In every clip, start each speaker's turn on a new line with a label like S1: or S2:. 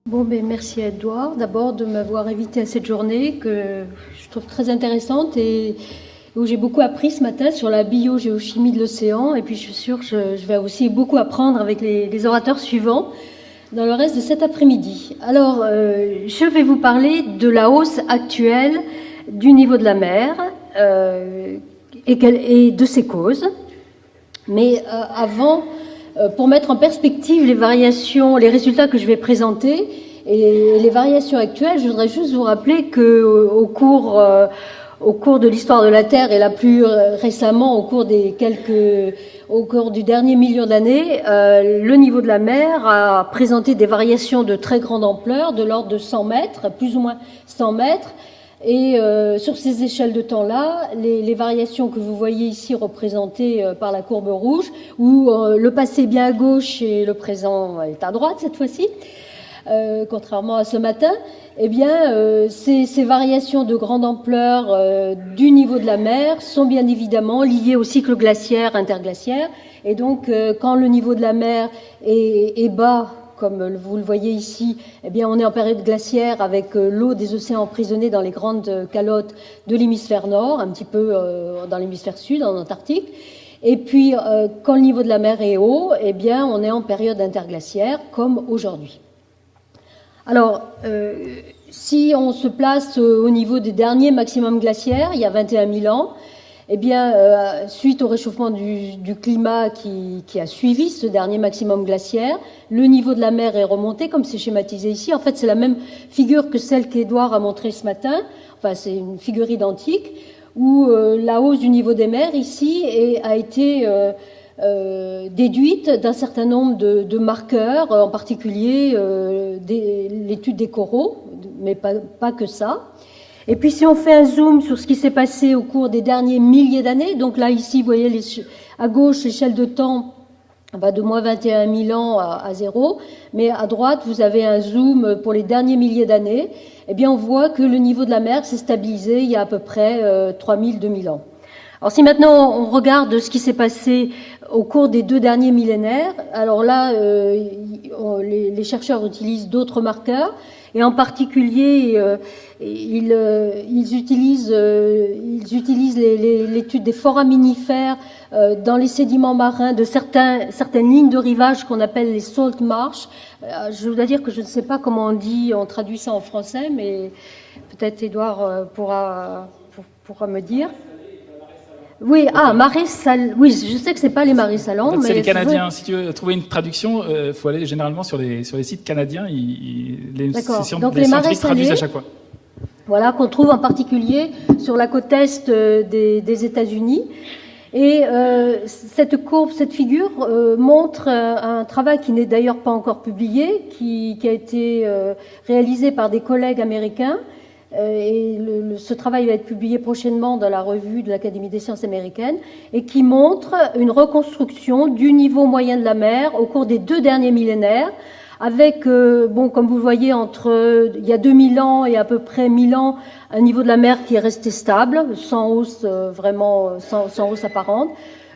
S1: Bon, ben, merci à Edouard d'abord de m'avoir invité à cette journée que je trouve très intéressante et où j'ai beaucoup appris ce matin sur la biogéochimie de l'océan. Et puis je suis sûre que je vais aussi beaucoup apprendre avec les orateurs suivants dans le reste de cet après-midi. Alors, je vais vous parler de la hausse actuelle du niveau de la mer et de ses causes. Mais avant, pour mettre en perspective les variations, les résultats que je vais présenter et les variations actuelles, je voudrais juste vous rappeler que au cours de l'histoire de la Terre et là plus récemment au cours du dernier million d'années, le niveau de la mer a présenté des variations de très grande ampleur, de l'ordre de 100 mètres, plus ou moins 100 mètres. Et sur ces échelles de temps-là, les variations que vous voyez ici représentées par la courbe rouge, où le passé est bien à gauche et le présent est à droite cette fois-ci, contrairement à ce matin, eh bien, ces variations de grande ampleur du niveau de la mer sont bien évidemment liées au cycle glaciaire interglaciaire. Et donc, quand le niveau de la mer est bas, comme vous le voyez ici, eh bien, on est en période glaciaire avec l'eau des océans emprisonnée dans les grandes calottes de l'hémisphère nord, un petit peu dans l'hémisphère sud, en Antarctique. Et puis, quand le niveau de la mer est haut, eh bien, on est en période interglaciaire, comme aujourd'hui. Alors, si on se place au niveau des derniers maximums glaciaires, il y a 21 000 ans, eh bien, suite au réchauffement du climat qui a suivi ce dernier maximum glaciaire, le niveau de la mer est remonté, comme c'est schématisé ici. En fait, c'est la même figure que celle qu'Édouard a montrée ce matin. Enfin, c'est une figure identique, où la hausse du niveau des mers, ici, a été déduite d'un certain nombre de marqueurs, en particulier l'étude des coraux, mais pas que ça. Et puis si on fait un zoom sur ce qui s'est passé au cours des derniers milliers d'années, donc là ici vous voyez à gauche l'échelle de temps va de moins 21 000 ans à 0, mais à droite vous avez un zoom pour les derniers milliers d'années, eh bien on voit que le niveau de la mer s'est stabilisé il y a à peu près 3 000, 2 000 ans. Alors si maintenant on regarde ce qui s'est passé au cours des 2 derniers millénaires, alors là les chercheurs utilisent d'autres marqueurs et en particulier ils utilisent l'étude des foraminifères dans les sédiments marins de certaines lignes de rivage qu'on appelle les salt marsh. Je dois dire que je ne sais pas comment on traduit ça en français, mais peut-être Édouard pourra me dire. Oui, marais salants. Oui, je sais que c'est pas les marais salants, mais
S2: c'est les Canadiens. Si tu veux trouver une traduction, faut aller généralement sur les sites canadiens. Les scientifiques traduisent à chaque fois.
S1: Voilà, qu'on trouve en particulier sur la côte est des États-Unis. Et cette figure montre un travail qui n'est d'ailleurs pas encore publié, qui a été réalisé par des collègues américains. Ce travail va être publié prochainement dans la revue de l'Académie des sciences américaines et qui montre une reconstruction du niveau moyen de la mer au cours des 2 derniers millénaires avec, comme vous le voyez, il y a 2000 ans et à peu près 1000 ans, un niveau de la mer qui est resté stable, sans hausse sans hausse apparente.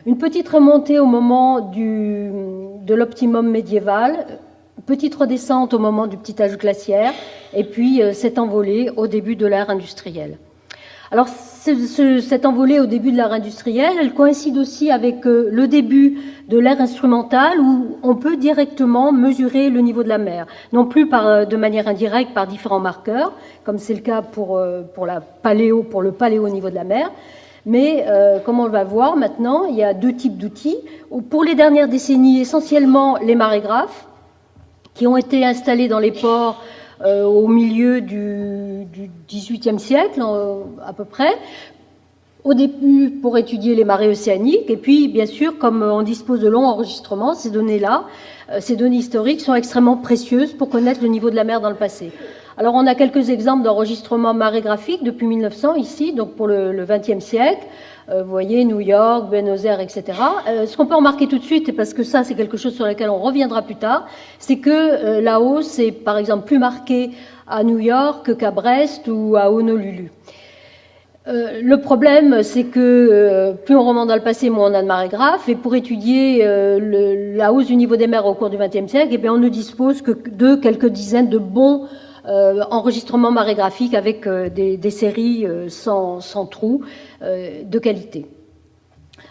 S1: Une petite remontée au moment de l'optimum médiéval, petite redescente au moment du petit âge glaciaire, et puis cette envolée au début de l'ère industrielle. Alors, cette envolée au début de l'ère industrielle, elle coïncide aussi avec le début de l'ère instrumentale, où on peut directement mesurer le niveau de la mer, non plus de manière indirecte par différents marqueurs, comme c'est le cas pour le paléo niveau de la mer, mais comme on va voir maintenant, il y a 2 types d'outils. Pour les dernières décennies, essentiellement les marégraphes, qui ont été installés dans les ports au milieu du XVIIIe siècle, à peu près, au début pour étudier les marées océaniques, et puis bien sûr, comme on dispose de longs enregistrements, ces données-là, ces données historiques sont extrêmement précieuses pour connaître le niveau de la mer dans le passé. Alors on a quelques exemples d'enregistrements marégraphiques depuis 1900 ici, donc pour le XXe siècle. Vous voyez, New York, Buenos Aires, etc. Ce qu'on peut remarquer tout de suite, et parce que ça c'est quelque chose sur lequel on reviendra plus tard, c'est que la hausse est par exemple plus marquée à New York qu'à Brest ou à Honolulu. Le problème, c'est que plus on remonte dans le passé, moins on a de marégraphes. Et pour étudier la hausse du niveau des mers au cours du XXe siècle, eh bien, on ne dispose que de quelques dizaines de bons enregistrements marégraphiques avec des séries sans trous de qualité.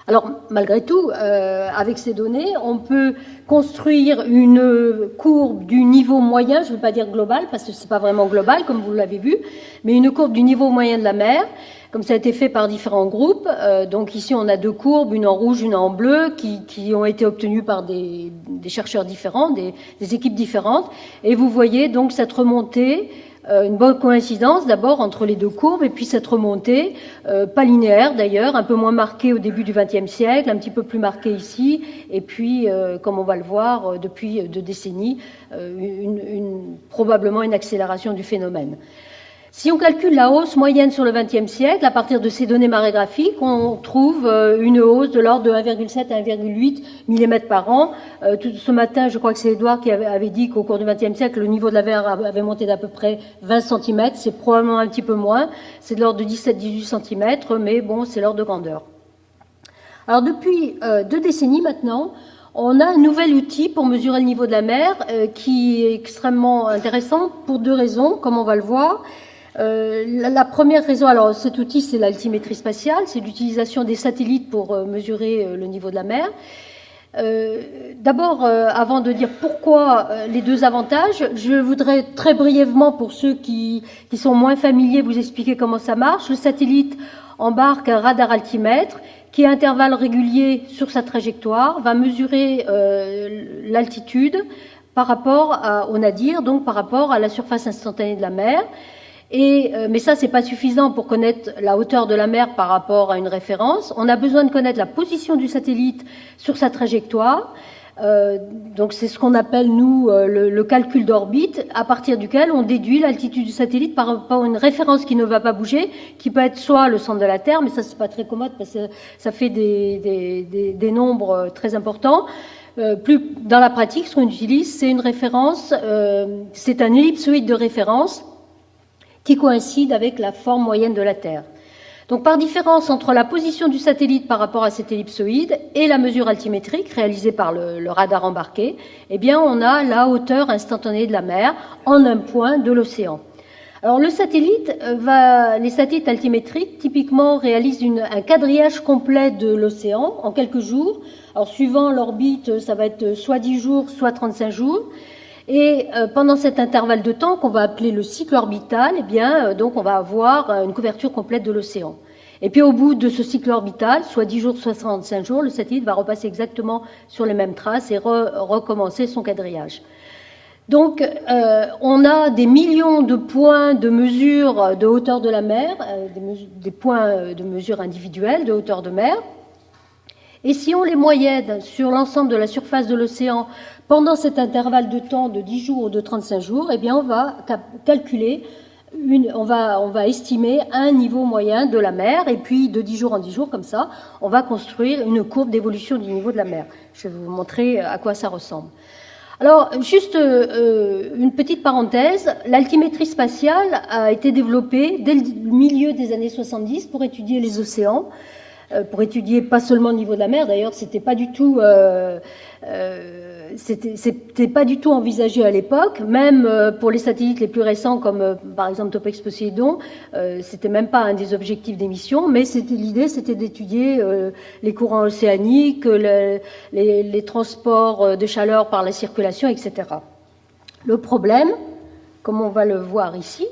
S1: Alors, malgré tout, avec ces données, on peut construire une courbe du niveau moyen, je ne veux pas dire global, parce que ce n'est pas vraiment global, comme vous l'avez vu, mais une courbe du niveau moyen de la mer, comme ça a été fait par différents groupes. Donc ici, on a deux courbes, une en rouge, une en bleu, qui ont été obtenues par des chercheurs différents, des équipes différentes. Et vous voyez donc cette remontée, une bonne coïncidence d'abord entre les deux courbes, et puis cette remontée, pas linéaire d'ailleurs, un peu moins marquée au début du XXe siècle, un petit peu plus marquée ici, et puis, comme on va le voir, depuis 2 décennies, probablement une accélération du phénomène. Si on calcule la hausse moyenne sur le XXe siècle, à partir de ces données marégraphiques, on trouve une hausse de l'ordre de 1,7 à 1,8 mm par an. Tout ce matin, je crois que c'est Edouard qui avait dit qu'au cours du XXe siècle, le niveau de la mer avait monté d'à peu près 20 cm. C'est probablement un petit peu moins. C'est de l'ordre de 17-18 cm, mais bon, c'est l'ordre de grandeur. Alors, depuis 2 décennies maintenant, on a un nouvel outil pour mesurer le niveau de la mer qui est extrêmement intéressant pour 2 raisons, comme on va le voir. La première raison, alors cet outil, c'est l'altimétrie spatiale, c'est l'utilisation des satellites pour mesurer le niveau de la mer. D'abord, avant de dire pourquoi les 2 avantages, je voudrais très brièvement, pour ceux qui sont moins familiers, vous expliquer comment ça marche. Le satellite embarque un radar altimètre qui, à intervalles réguliers sur sa trajectoire, va mesurer l'altitude par rapport au nadir, donc par rapport à la surface instantanée de la mer. Mais ça, c'est pas suffisant pour connaître la hauteur de la mer par rapport à une référence. On a besoin de connaître la position du satellite sur sa trajectoire. Donc c'est ce qu'on appelle, nous, le calcul d'orbite, à partir duquel on déduit l'altitude du satellite par rapport à une référence qui ne va pas bouger, qui peut être soit le centre de la Terre, mais ça, c'est pas très commode parce que ça fait des nombres très importants. Plus dans la pratique, ce qu'on utilise, c'est une référence, c'est un ellipsoïde de référence qui coïncide avec la forme moyenne de la Terre. Donc, par différence entre la position du satellite par rapport à cet ellipsoïde et la mesure altimétrique réalisée par le radar embarqué, eh bien, on a la hauteur instantanée de la mer en un point de l'océan. Alors, les satellites altimétriques, typiquement, réalisent un quadrillage complet de l'océan en quelques jours. Alors, suivant l'orbite, ça va être soit 10 jours, soit 35 jours. Et pendant cet intervalle de temps qu'on va appeler le cycle orbital, eh bien, donc on va avoir une couverture complète de l'océan. Et puis au bout de ce cycle orbital, soit 10 jours, soit 35 jours, le satellite va repasser exactement sur les mêmes traces et recommencer son quadrillage. Donc on a des millions de points de mesure de hauteur de la mer, des points de mesure individuels de hauteur de mer. Et si on les moyenne sur l'ensemble de la surface de l'océan pendant cet intervalle de temps de 10 jours ou de 35 jours, eh bien, on va calculer, on va estimer un niveau moyen de la mer, et puis de 10 jours en 10 jours, comme ça, on va construire une courbe d'évolution du niveau de la mer. Je vais vous montrer à quoi ça ressemble. Alors, juste une petite parenthèse, l'altimétrie spatiale a été développée dès le milieu des années 70 pour étudier les océans, pour étudier pas seulement le niveau de la mer. D'ailleurs, c'était pas du tout envisagé à l'époque, même pour les satellites les plus récents comme par exemple Topex Poséidon, c'était même pas un des objectifs des missions, mais l'idée c'était d'étudier les courants océaniques, les transports de chaleur par la circulation, etc. Le problème, comme on va le voir ici,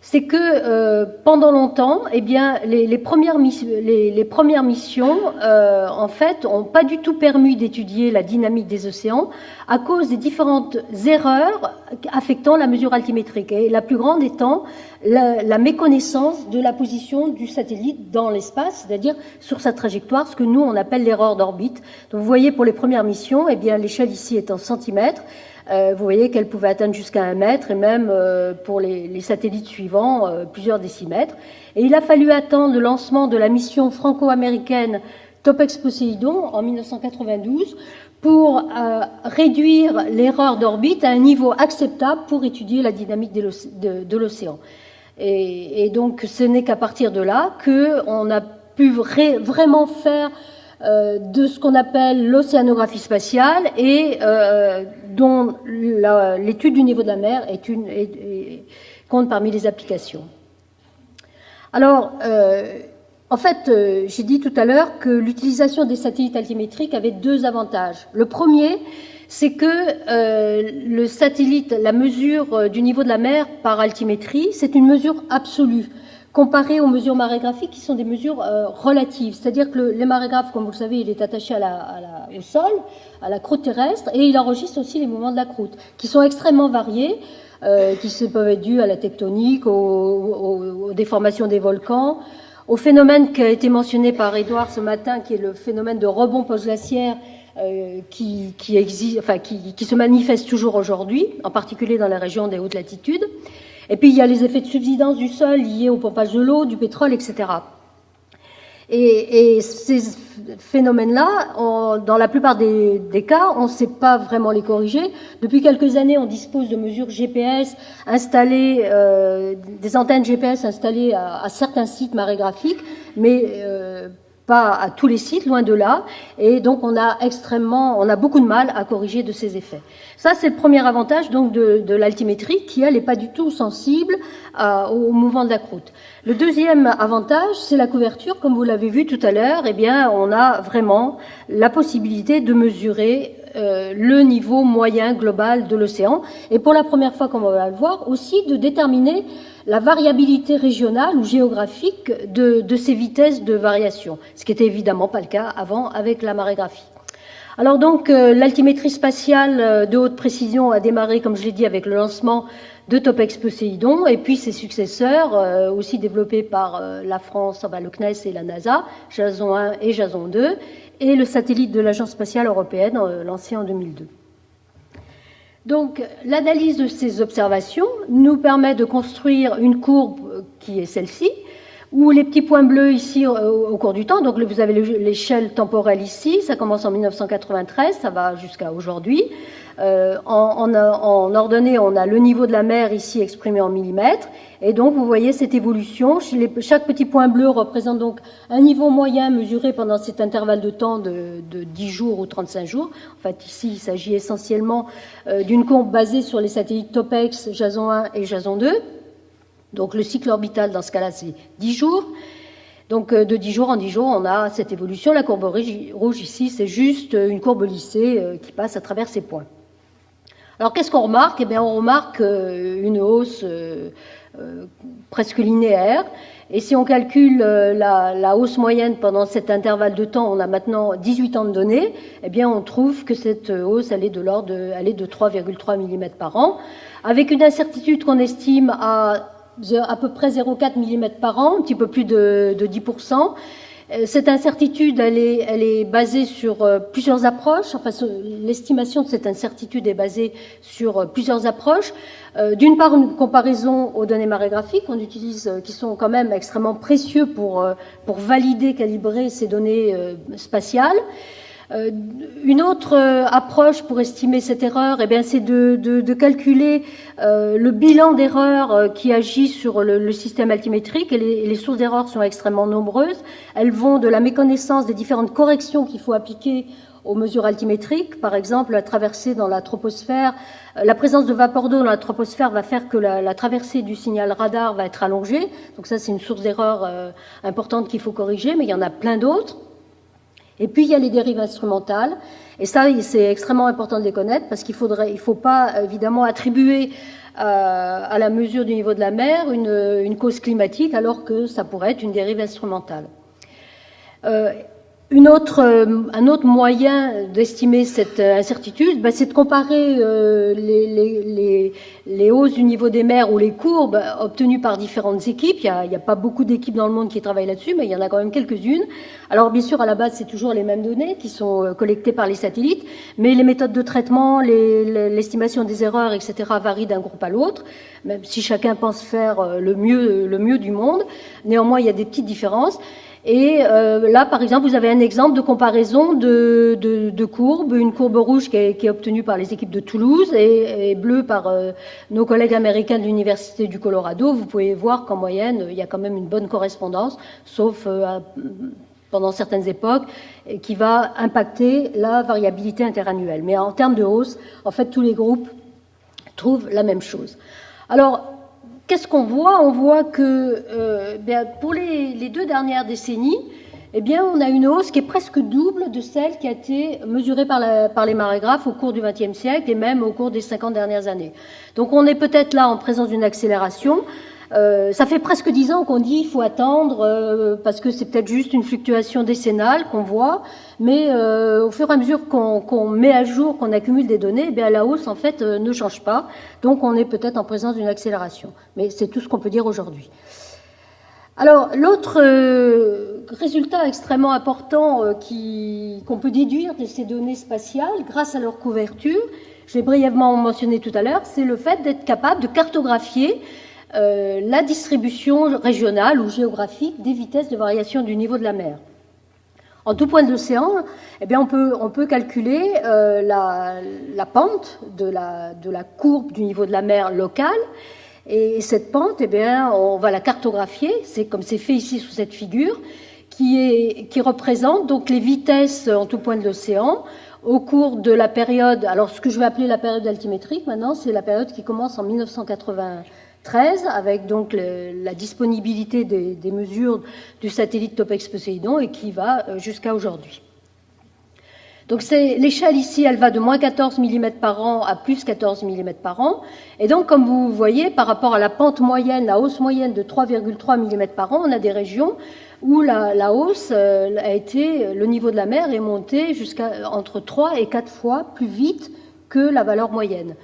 S1: c'est que pendant longtemps, eh bien, les premières missions, en fait, ont pas du tout permis d'étudier la dynamique des océans à cause des différentes erreurs affectant la mesure altimétrique. Et la plus grande étant la méconnaissance de la position du satellite dans l'espace, c'est-à-dire sur sa trajectoire, ce que nous on appelle l'erreur d'orbite. Donc, vous voyez, pour les premières missions, eh bien, l'échelle ici est en centimètres. Vous voyez qu'elle pouvait atteindre jusqu'à 1 mètre et même pour les satellites suivants, plusieurs décimètres. Et il a fallu attendre le lancement de la mission franco-américaine Topex Poséidon en 1992 pour réduire l'erreur d'orbite à un niveau acceptable pour étudier la dynamique de l'océan. Et donc, ce n'est qu'à partir de là qu'on a pu vraiment faire de ce qu'on appelle l'océanographie spatiale et dont l'étude du niveau de la mer compte parmi les applications. Alors, en fait, j'ai dit tout à l'heure que l'utilisation des satellites altimétriques avait deux avantages. Le premier, c'est que le satellite, la mesure du niveau de la mer par altimétrie, c'est une mesure absolue, comparée aux mesures marégraphiques qui sont des mesures relatives. C'est-à-dire que les marégraphes, comme vous le savez, il est attaché au sol, à la croûte terrestre, et il enregistre aussi les mouvements de la croûte, qui sont extrêmement variés, qui peuvent être dus à la tectonique, aux déformations des volcans, au phénomène qui a été mentionné par Édouard ce matin, qui est le phénomène de rebond post-glaciaire, qui se manifeste toujours aujourd'hui, en particulier dans les régions des hautes latitudes. Et puis il y a les effets de subsidence du sol liés au pompage de l'eau, du pétrole, etc. Et ces phénomènes-là, dans la plupart des cas, on ne sait pas vraiment les corriger. Depuis quelques années, on dispose de mesures GPS installées, des antennes GPS installées à certains sites marégraphiques, mais pas à tous les sites, loin de là, et donc on a beaucoup de mal à corriger de ces effets. Ça, c'est le premier avantage donc de l'altimétrie, qui elle n'est pas du tout sensible au mouvement de la croûte. Le deuxième avantage, c'est la couverture. Comme vous l'avez vu tout à l'heure, eh bien, on a vraiment la possibilité de mesurer le niveau moyen global de l'océan, et pour la première fois, comme on va le voir, aussi de déterminer la variabilité régionale ou géographique de ces vitesses de variation, ce qui n'était évidemment pas le cas avant avec la marégraphie. Alors donc, l'altimétrie spatiale de haute précision a démarré, comme je l'ai dit, avec le lancement de Topex Poséidon, et puis ses successeurs, aussi développés par la France, le CNES et la NASA, Jason 1 et Jason 2, et le satellite de l'Agence spatiale européenne, lancé en 2002. Donc, l'analyse de ces observations nous permet de construire une courbe qui est celle-ci, où les petits points bleus ici au cours du temps, donc vous avez l'échelle temporelle ici, ça commence en 1993, ça va jusqu'à aujourd'hui. En ordonnée, on a le niveau de la mer ici exprimé en millimètres, et donc vous voyez cette évolution. Chaque petit point bleu représente donc un niveau moyen mesuré pendant cet intervalle de temps de 10 jours ou 35 jours. En fait, ici, il s'agit essentiellement d'une courbe basée sur les satellites Topex, Jason 1 et Jason 2. Donc le cycle orbital, dans ce cas-là, c'est 10 jours. Donc de 10 jours en 10 jours, on a cette évolution. La courbe rouge ici, c'est juste une courbe lissée qui passe à travers ces points. Alors qu'est-ce qu'on remarque ? Eh bien, on remarque une hausse presque linéaire. Et si on calcule la hausse moyenne pendant cet intervalle de temps, on a maintenant 18 ans de données, eh bien, on trouve que cette hausse, elle est de 3,3 mm par an, avec une incertitude qu'on estime à peu près 0,4 mm par an, un petit peu plus de 10%. Cette incertitude, elle est basée sur plusieurs approches. Enfin, l'estimation de cette incertitude est basée sur plusieurs approches. D'une part, une comparaison aux données marégraphiques qu'on utilise, qui sont quand même extrêmement précieux pour valider, calibrer ces données spatiales. Une autre approche pour estimer cette erreur, eh bien, c'est de calculer le bilan d'erreurs qui agit sur le système altimétrique. Et les sources d'erreurs sont extrêmement nombreuses. Elles vont de la méconnaissance des différentes corrections qu'il faut appliquer aux mesures altimétriques. Par exemple, la traversée dans la troposphère, la présence de vapeur d'eau dans la troposphère va faire que la traversée du signal radar va être allongée. Donc ça, c'est une source d'erreur importante qu'il faut corriger, mais il y en a plein d'autres. Et puis, il y a les dérives instrumentales. Et ça, c'est extrêmement important de les connaître parce qu'il faut pas, évidemment, attribuer à la mesure du niveau de la mer une cause climatique alors que ça pourrait être une dérive instrumentale. Un autre moyen d'estimer cette incertitude, c'est de comparer les hausses du niveau des mers ou les courbes obtenues par différentes équipes. Il n'y a pas beaucoup d'équipes dans le monde qui travaillent là-dessus, mais il y en a quand même quelques-unes. Alors bien sûr, à la base, c'est toujours les mêmes données qui sont collectées par les satellites, mais les méthodes de traitement, l'estimation des erreurs, etc., varient d'un groupe à l'autre, même si chacun pense faire le mieux du monde. Néanmoins, il y a des petites différences. Et là, par exemple, vous avez un exemple de comparaison de courbes, une courbe rouge qui est obtenue par les équipes de Toulouse et bleue par nos collègues américains de l'Université du Colorado. Vous pouvez voir qu'en moyenne, il y a quand même une bonne correspondance, sauf pendant certaines époques, qui va impacter la variabilité interannuelle. Mais en termes de hausse, en fait, tous les groupes trouvent la même chose. Alors, qu'est-ce qu'on voit? On voit que pour les 2 dernières décennies, eh bien, on a une hausse qui est presque double de celle qui a été mesurée par les marégraphes au cours du XXe siècle et même au cours des 50 dernières années. Donc, on est peut-être là en présence d'une accélération. Ça fait presque 10 ans qu'on dit qu'il faut attendre parce que c'est peut-être juste une fluctuation décennale qu'on voit, mais au fur et à mesure qu'on met à jour, qu'on accumule des données, eh bien, la hausse en fait ne change pas. Donc on est peut-être en présence d'une accélération. Mais c'est tout ce qu'on peut dire aujourd'hui. Alors l'autre résultat extrêmement important qu'on peut déduire de ces données spatiales grâce à leur couverture, je l'ai brièvement mentionné tout à l'heure, c'est le fait d'être capable de cartographier la distribution régionale ou géographique des vitesses de variation du niveau de la mer. En tout point de l'océan, eh bien, on peut calculer la pente de la courbe du niveau de la mer locale. Et cette pente, eh bien, on va la cartographier. C'est comme c'est fait ici sous cette figure, qui représente donc les vitesses en tout point de l'océan au cours de la période. Alors, ce que je vais appeler la période altimétrique maintenant, c'est la période qui commence en 1993, avec donc la disponibilité des mesures du satellite Topex Poséidon et qui va jusqu'à aujourd'hui. Donc l'échelle ici, elle va de moins 14 mm par an à plus 14 mm par an. Et donc, comme vous voyez, par rapport à la pente moyenne, la hausse moyenne de 3,3 mm par an, on a des régions où la hausse a été, le niveau de la mer est monté jusqu'à entre 3 et 4 fois plus vite que la valeur moyenne.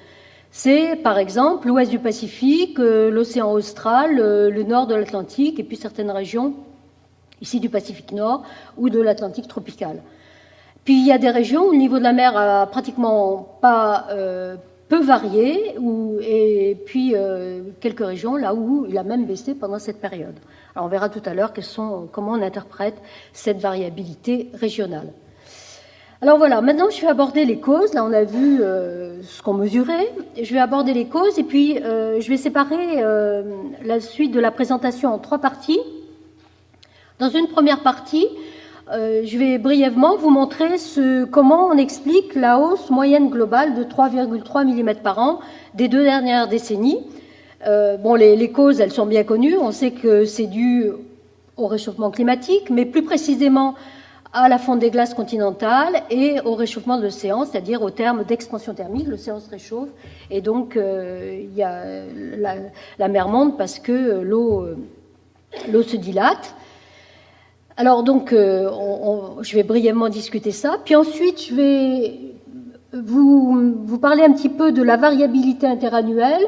S1: C'est, par exemple, l'ouest du Pacifique, l'océan austral, le nord de l'Atlantique, et puis certaines régions, ici du Pacifique Nord, ou de l'Atlantique tropical. Puis il y a des régions où le niveau de la mer a pratiquement pas peu varié, et puis quelques régions là où il a même baissé pendant cette période. Alors on verra tout à l'heure comment on interprète cette variabilité régionale. Alors voilà, maintenant je vais aborder les causes. Là on a vu ce qu'on mesurait. Je vais aborder les causes et puis je vais séparer la suite de la présentation en 3 parties. Dans une première partie, je vais brièvement vous montrer comment on explique la hausse moyenne globale de 3,3 mm par an des 2 dernières décennies. Les causes, elles sont bien connues. On sait que c'est dû au réchauffement climatique, mais plus précisément à la fonte des glaces continentales et au réchauffement de l'océan, c'est-à-dire au terme d'expansion thermique. L'océan se réchauffe et donc il y a la mer monte parce que l'eau se dilate. Alors donc, je vais brièvement discuter ça. Puis ensuite, je vais vous parler un petit peu de la variabilité interannuelle,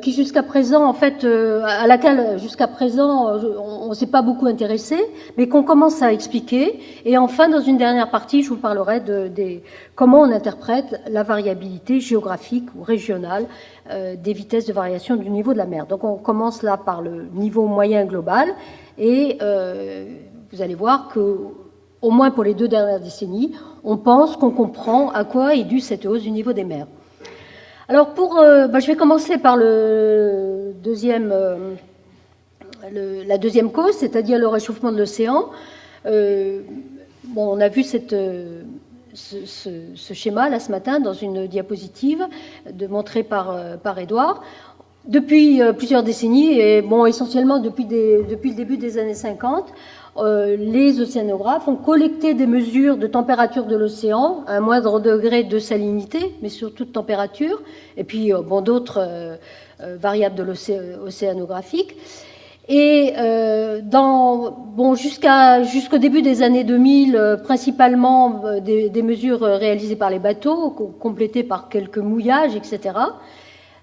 S1: qui jusqu'à présent, en fait, à laquelle jusqu'à présent on ne s'est pas beaucoup intéressé, mais qu'on commence à expliquer. Et enfin, dans une dernière partie, je vous parlerai de comment on interprète la variabilité géographique ou régionale des vitesses de variation du niveau de la mer. Donc, on commence là par le niveau moyen global, et vous allez voir que, au moins pour les 2 dernières décennies, on pense qu'on comprend à quoi est due cette hausse du niveau des mers. Alors, je vais commencer par la deuxième cause, c'est-à-dire le réchauffement de l'océan. On a vu ce schéma là ce matin dans une diapositive montrée par Édouard. Depuis plusieurs décennies, et essentiellement depuis le début des années 50, les océanographes ont collecté des mesures de température de l'océan, à un moindre degré de salinité, mais surtout de température, et puis d'autres variables de océanographiques. Et jusqu'au début des années 2000, principalement des mesures réalisées par les bateaux, complétées par quelques mouillages, etc.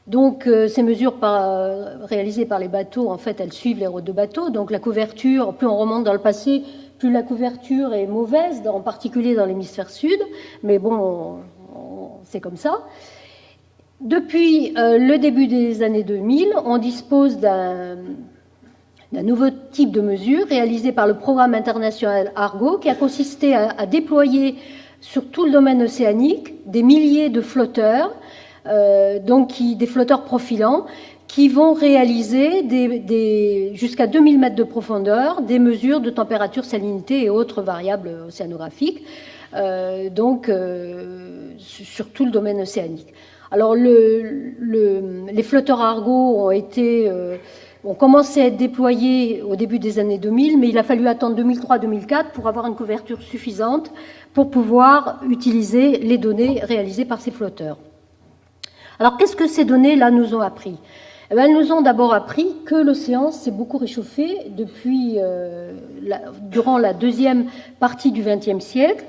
S1: Donc, ces mesures réalisées par les bateaux, en fait, elles suivent les routes de bateaux. Donc, la couverture, plus on remonte dans le passé, plus la couverture est mauvaise, en particulier dans l'hémisphère sud. Mais c'est comme ça. Depuis le début des années 2000, on dispose d'un nouveau type de mesure réalisé par le programme international Argo, qui a consisté à déployer sur tout le domaine océanique des milliers de flotteurs, des flotteurs profilants, qui vont réaliser jusqu'à 2000 mètres de profondeur des mesures de température, salinité et autres variables océanographiques, sur tout le domaine océanique. Alors, les flotteurs Argo ont commencé à être déployés au début des années 2000, mais il a fallu attendre 2003-2004 pour avoir une couverture suffisante pour pouvoir utiliser les données réalisées par ces flotteurs. Alors, qu'est-ce que ces données-là nous ont appris ? Eh bien, elles nous ont d'abord appris que l'océan s'est beaucoup réchauffé durant la deuxième partie du XXe siècle.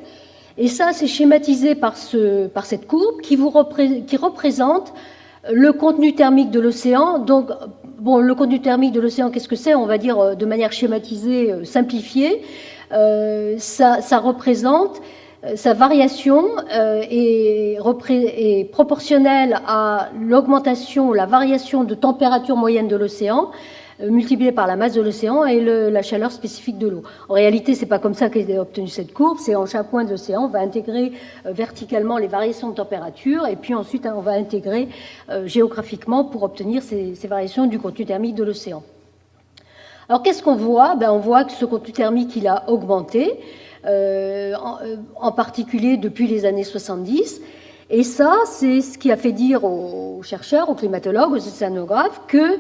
S1: Et ça, c'est schématisé par cette courbe qui représente le contenu thermique de l'océan. Donc, le contenu thermique de l'océan, qu'est-ce que c'est ? On va dire de manière schématisée, simplifiée. Ça représente sa variation est proportionnelle à l'augmentation, la variation de température moyenne de l'océan, multipliée par la masse de l'océan et la chaleur spécifique de l'eau. En réalité, c'est pas comme ça qu'est obtenue cette courbe, c'est en chaque point de l'océan, on va intégrer verticalement les variations de température et puis ensuite on va intégrer géographiquement pour obtenir ces variations du contenu thermique de l'océan. Alors qu'est-ce qu'on voit ? On voit que ce contenu thermique, il a augmenté, en particulier depuis les années 70. Et ça, c'est ce qui a fait dire aux chercheurs, aux climatologues, aux océanographes, que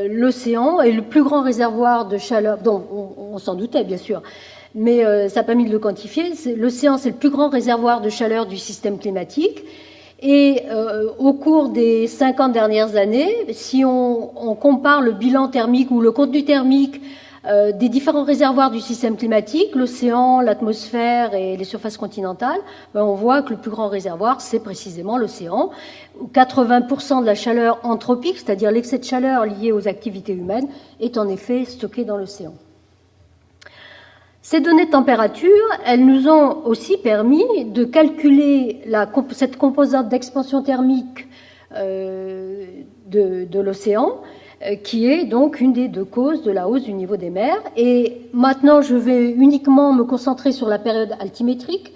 S1: l'océan est le plus grand réservoir de chaleur, dont on s'en doutait bien sûr, mais ça n'a pas permis de le quantifier. L'océan, c'est le plus grand réservoir de chaleur du système climatique. Et au cours des 50 dernières années, si on compare le bilan thermique ou le contenu thermique des différents réservoirs du système climatique, l'océan, l'atmosphère et les surfaces continentales, on voit que le plus grand réservoir, c'est précisément l'océan. 80% de la chaleur anthropique, c'est-à-dire l'excès de chaleur lié aux activités humaines, est en effet stocké dans l'océan. Ces données de température, elles nous ont aussi permis de calculer cette composante d'expansion thermique de l'océan, qui est donc une des deux causes de la hausse du niveau des mers. Et maintenant, je vais uniquement me concentrer sur la période altimétrique,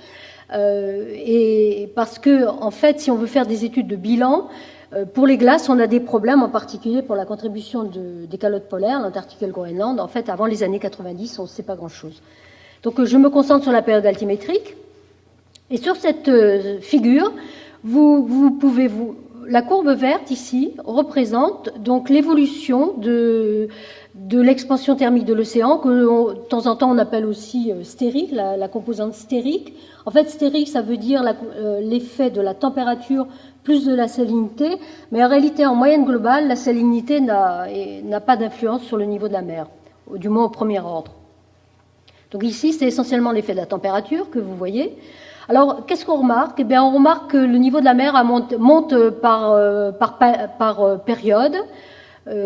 S1: et parce que, en fait, si on veut faire des études de bilan, pour les glaces, on a des problèmes, en particulier pour la contribution des calottes polaires, l'Antarctique et le Groenland. En fait, avant les années 90, on ne sait pas grand-chose. Donc, je me concentre sur la période altimétrique. Et sur cette figure, la courbe verte ici représente donc l'évolution de l'expansion thermique de l'océan, que de temps en temps on appelle aussi stérique, la composante stérique. En fait, stérique, ça veut dire l'effet de la température plus de la salinité, mais en réalité, en moyenne globale, la salinité n'a pas d'influence sur le niveau de la mer, du moins au premier ordre. Donc ici, c'est essentiellement l'effet de la température que vous voyez. Alors, qu'est-ce qu'on remarque ? Eh bien, on remarque que le niveau de la mer monte par période,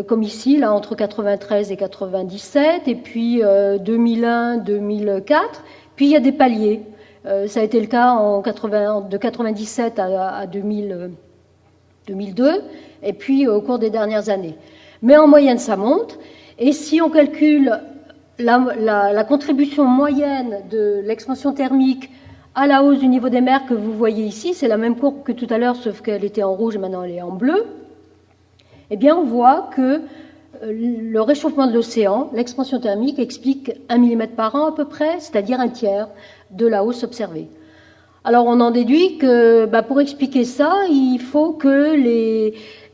S1: comme ici, là, entre 93 et 97, et puis 2001, 2004. Puis, il y a des paliers. Ça a été le cas de 97 à 2002, et puis au cours des dernières années. Mais en moyenne, ça monte. Et si on calcule la contribution moyenne de l'expansion thermique à la hausse du niveau des mers que vous voyez ici, c'est la même courbe que tout à l'heure, sauf qu'elle était en rouge et maintenant elle est en bleu, eh bien on voit que le réchauffement de l'océan, l'expansion thermique, explique 1 mm par an à peu près, c'est-à-dire un tiers de la hausse observée. Alors on en déduit que pour expliquer ça, il faut que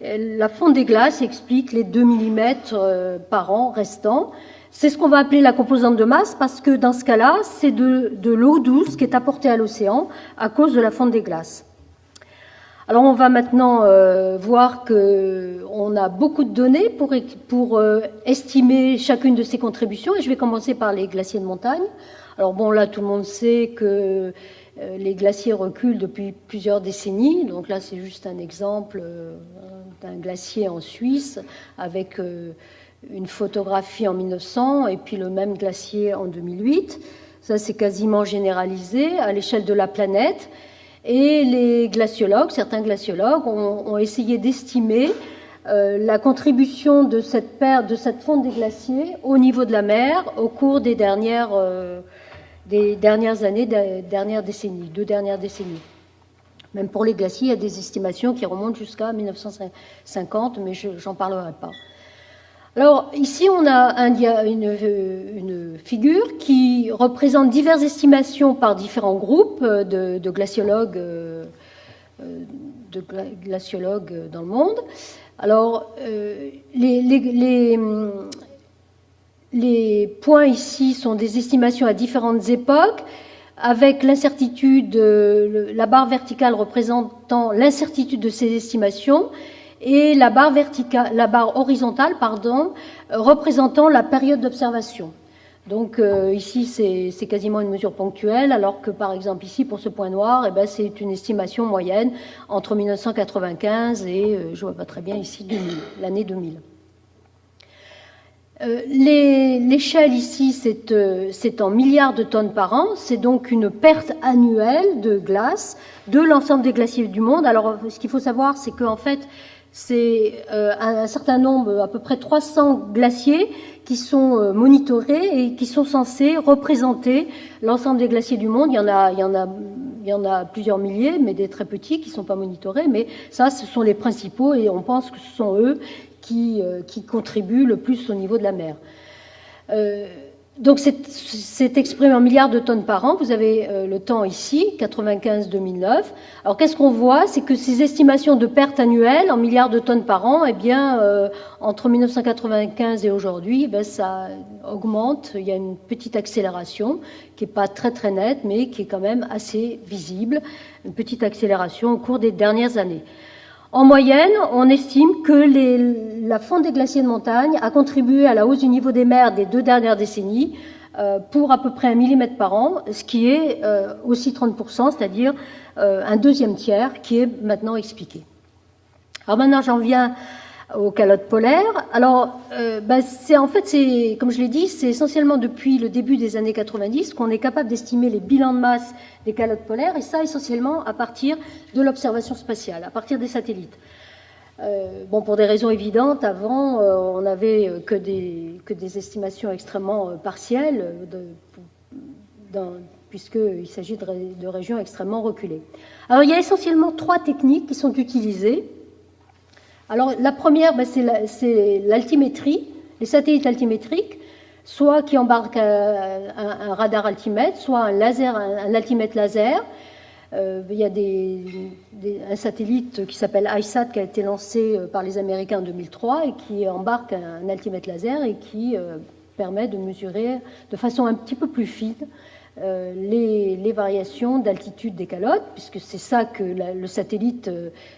S1: la fonte des glaces explique les 2 mm par an restants. C'est ce qu'on va appeler la composante de masse, parce que dans ce cas-là, c'est de l'eau douce qui est apportée à l'océan à cause de la fonte des glaces. Alors on va maintenant voir qu'on a beaucoup de données pour estimer chacune de ces contributions, et je vais commencer par les glaciers de montagne. Alors bon, là tout le monde sait que les glaciers reculent depuis plusieurs décennies, donc là c'est juste un exemple d'un glacier en Suisse avec une photographie en 1900 et puis le même glacier en 2008. Ça, c'est quasiment généralisé à l'échelle de la planète. Et les glaciologues, certains glaciologues, ont essayé d'estimer la contribution de cette fonte des glaciers au niveau de la mer au cours des dernières années, dernières décennies, 2 dernières décennies. Même pour les glaciers, il y a des estimations qui remontent jusqu'à 1950, mais j'en parlerai pas. Alors ici, on a une figure qui représente diverses estimations par différents groupes de glaciologues dans le monde. Alors, les points ici sont des estimations à différentes époques, avec l'incertitude, la barre verticale représentant l'incertitude de ces estimations, et la barre horizontale, représentant la période d'observation. Donc ici, c'est quasiment une mesure ponctuelle, alors que par exemple ici, pour ce point noir, eh ben, c'est une estimation moyenne entre 1995 et, je vois pas très bien ici, l'année 2000. L'échelle ici, c'est en milliards de tonnes par an, c'est donc une perte annuelle de glace de l'ensemble des glaciers du monde. Alors ce qu'il faut savoir, c'est qu'en fait, c'est un certain nombre, à peu près 300 glaciers qui sont monitorés et qui sont censés représenter l'ensemble des glaciers du monde. Il y en a plusieurs milliers, mais des très petits qui ne sont pas monitorés. Mais ça, ce sont les principaux et on pense que ce sont eux qui contribuent le plus au niveau de la mer. Donc c'est exprimé en milliards de tonnes par an. Vous avez le temps ici, 95-2009. Alors qu'est-ce qu'on voit? C'est que ces estimations de pertes annuelles en milliards de tonnes par an, eh bien, entre 1995 et aujourd'hui, eh bien, ça augmente. Il y a une petite accélération qui n'est pas très très nette, mais qui est quand même assez visible. Une petite accélération au cours des dernières années. En moyenne, on estime que la fonte des glaciers de montagne a contribué à la hausse du niveau des mers des 2 dernières décennies pour à peu près 1 millimètre par an, ce qui est aussi 30%, c'est-à-dire un deuxième tiers qui est maintenant expliqué. Alors maintenant, j'en viens aux calottes polaires. Alors, comme je l'ai dit, c'est essentiellement depuis le début des années 90 qu'on est capable d'estimer les bilans de masse des calottes polaires, et ça essentiellement à partir de l'observation spatiale, à partir des satellites. Pour des raisons évidentes, avant, on n'avait que des estimations extrêmement partielles, puisqu'il s'agit de régions extrêmement reculées. Alors, il y a essentiellement 3 techniques qui sont utilisées. Alors, la première, c'est l'altimétrie, les satellites altimétriques, soit qui embarquent un radar altimètre, soit un altimètre laser. Il y a un satellite qui s'appelle ICESat qui a été lancé par les Américains en 2003 et qui embarque un altimètre laser et qui permet de mesurer de façon un petit peu plus fine les variations d'altitude des calottes, puisque c'est ça que le satellite,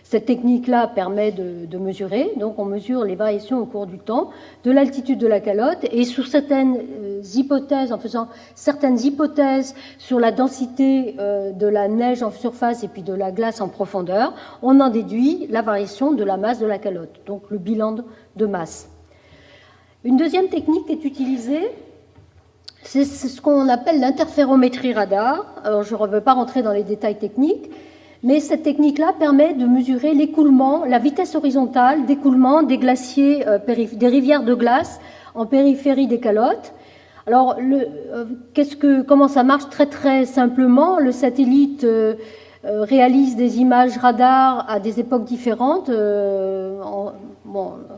S1: cette technique-là permet de mesurer. Donc on mesure les variations au cours du temps de l'altitude de la calotte, et sous certaines hypothèses, en faisant certaines hypothèses sur la densité de la neige en surface et puis de la glace en profondeur, on en déduit la variation de la masse de la calotte, donc le bilan de masse. Une deuxième technique est utilisée, c'est ce qu'on appelle l'interférométrie radar. Alors, je ne veux pas rentrer dans les détails techniques, mais cette technique-là permet de mesurer l'écoulement, la vitesse horizontale d'écoulement des glaciers, des rivières de glace en périphérie des calottes. Alors, comment ça marche? Très très simplement, le satellite réalise des images radar à des époques différentes.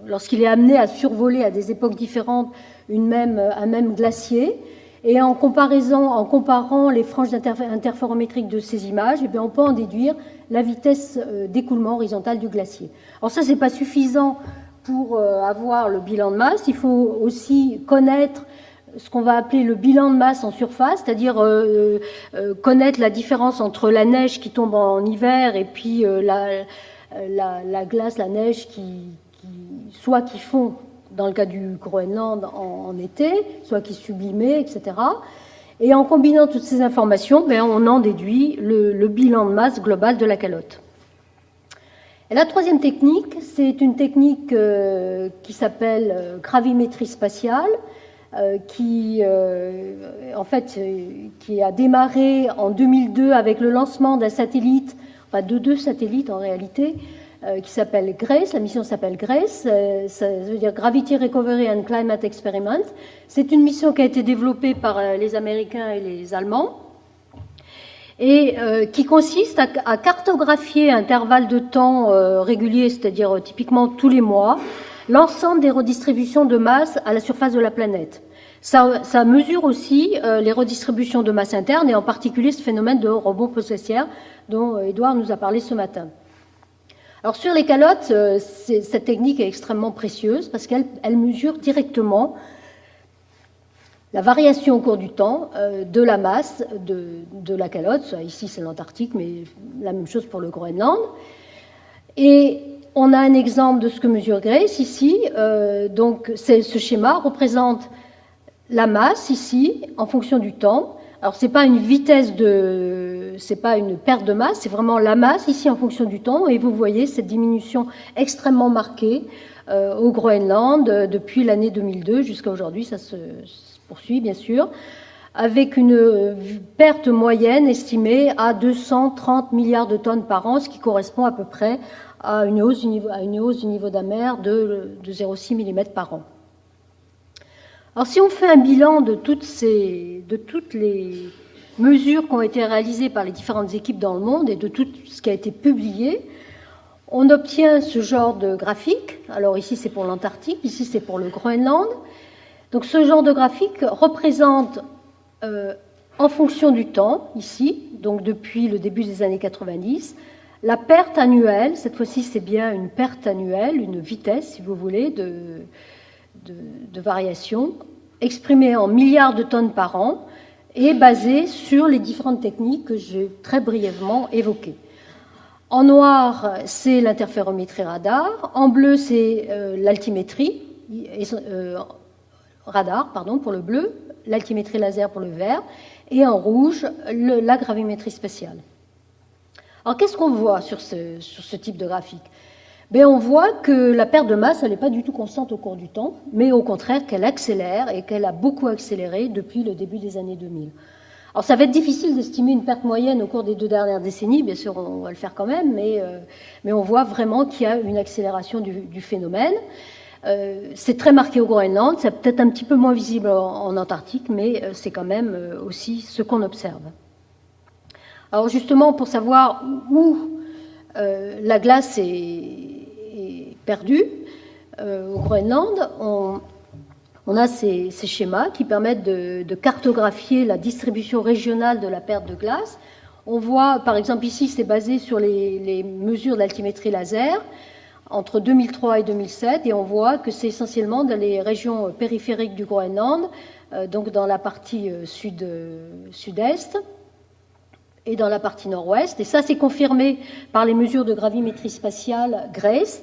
S1: Lorsqu'il est amené à survoler à des époques différentes un même glacier, et en comparant les franges interférométriques de ces images, eh bien, on peut en déduire la vitesse d'écoulement horizontal du glacier. Alors ça, c'est pas suffisant pour avoir le bilan de masse. Il faut aussi connaître ce qu'on va appeler le bilan de masse en surface, c'est-à-dire connaître la différence entre la neige qui tombe en hiver et puis la glace, la neige soit qui fond dans le cas du Groenland en été, soit qui sublimait, etc. Et en combinant toutes ces informations, on en déduit le bilan de masse global de la calotte. Et la troisième technique, c'est une technique qui s'appelle gravimétrie spatiale, qui a démarré en 2002 avec le lancement d'un satellite, enfin de 2 satellites en réalité, qui s'appelle GRACE. La mission s'appelle GRACE, ça veut dire Gravity Recovery and Climate Experiment. C'est une mission qui a été développée par les Américains et les Allemands et qui consiste à cartographier à intervalles de temps réguliers, c'est-à-dire typiquement tous les mois, l'ensemble des redistributions de masse à la surface de la planète. Ça mesure aussi les redistributions de masse interne et en particulier ce phénomène de rebond post-glaciaire dont Édouard nous a parlé ce matin. Alors sur les calottes, cette technique est extrêmement précieuse parce qu'elle mesure directement la variation au cours du temps de la masse de la calotte. Ici c'est l'Antarctique, mais la même chose pour le Groenland. Et on a un exemple de ce que mesure GRACE ici. Donc ce schéma représente la masse ici en fonction du temps. Alors c'est pas une c'est pas une perte de masse, c'est vraiment la masse ici en fonction du temps. Et vous voyez cette diminution extrêmement marquée au Groenland depuis l'année 2002 jusqu'à aujourd'hui. Ça se poursuit bien sûr, avec une perte moyenne estimée à 230 milliards de tonnes par an, ce qui correspond à peu près à une hausse du niveau de la mer de 0,6 mm par an. Alors si on fait un bilan de toutes les mesures qui ont été réalisées par les différentes équipes dans le monde et de tout ce qui a été publié, on obtient ce genre de graphique. Alors ici c'est pour l'Antarctique, ici c'est pour le Groenland. Donc ce genre de graphique représente en fonction du temps, ici, donc depuis le début des années 90, la perte annuelle, cette fois-ci c'est bien une perte annuelle, une vitesse si vous voulez de variation, exprimée en milliards de tonnes par an et basée sur les différentes techniques que j'ai très brièvement évoquées. En noir, c'est l'interférométrie radar. En bleu, c'est l'altimétrie radar pour le bleu, l'altimétrie laser pour le vert, et en rouge, la gravimétrie spatiale. Alors, qu'est-ce qu'on voit sur ce type de graphique ? On voit que la perte de masse, elle n'est pas du tout constante au cours du temps, mais au contraire qu'elle accélère et qu'elle a beaucoup accéléré depuis le début des années 2000. Alors ça va être difficile d'estimer une perte moyenne au cours des 2 dernières décennies, bien sûr on va le faire quand même, mais on voit vraiment qu'il y a une accélération du phénomène. C'est très marqué au Groenland, c'est peut-être un petit peu moins visible en Antarctique, mais c'est quand même aussi ce qu'on observe. Alors justement, pour savoir où la glace est perdue au Groenland, on a ces schémas qui permettent de cartographier la distribution régionale de la perte de glace. On voit, par exemple, ici, c'est basé sur les mesures d'altimétrie laser entre 2003 et 2007, et on voit que c'est essentiellement dans les régions périphériques du Groenland, donc dans la partie sud-est et dans la partie nord-ouest. Et ça, c'est confirmé par les mesures de gravimétrie spatiale GRACE,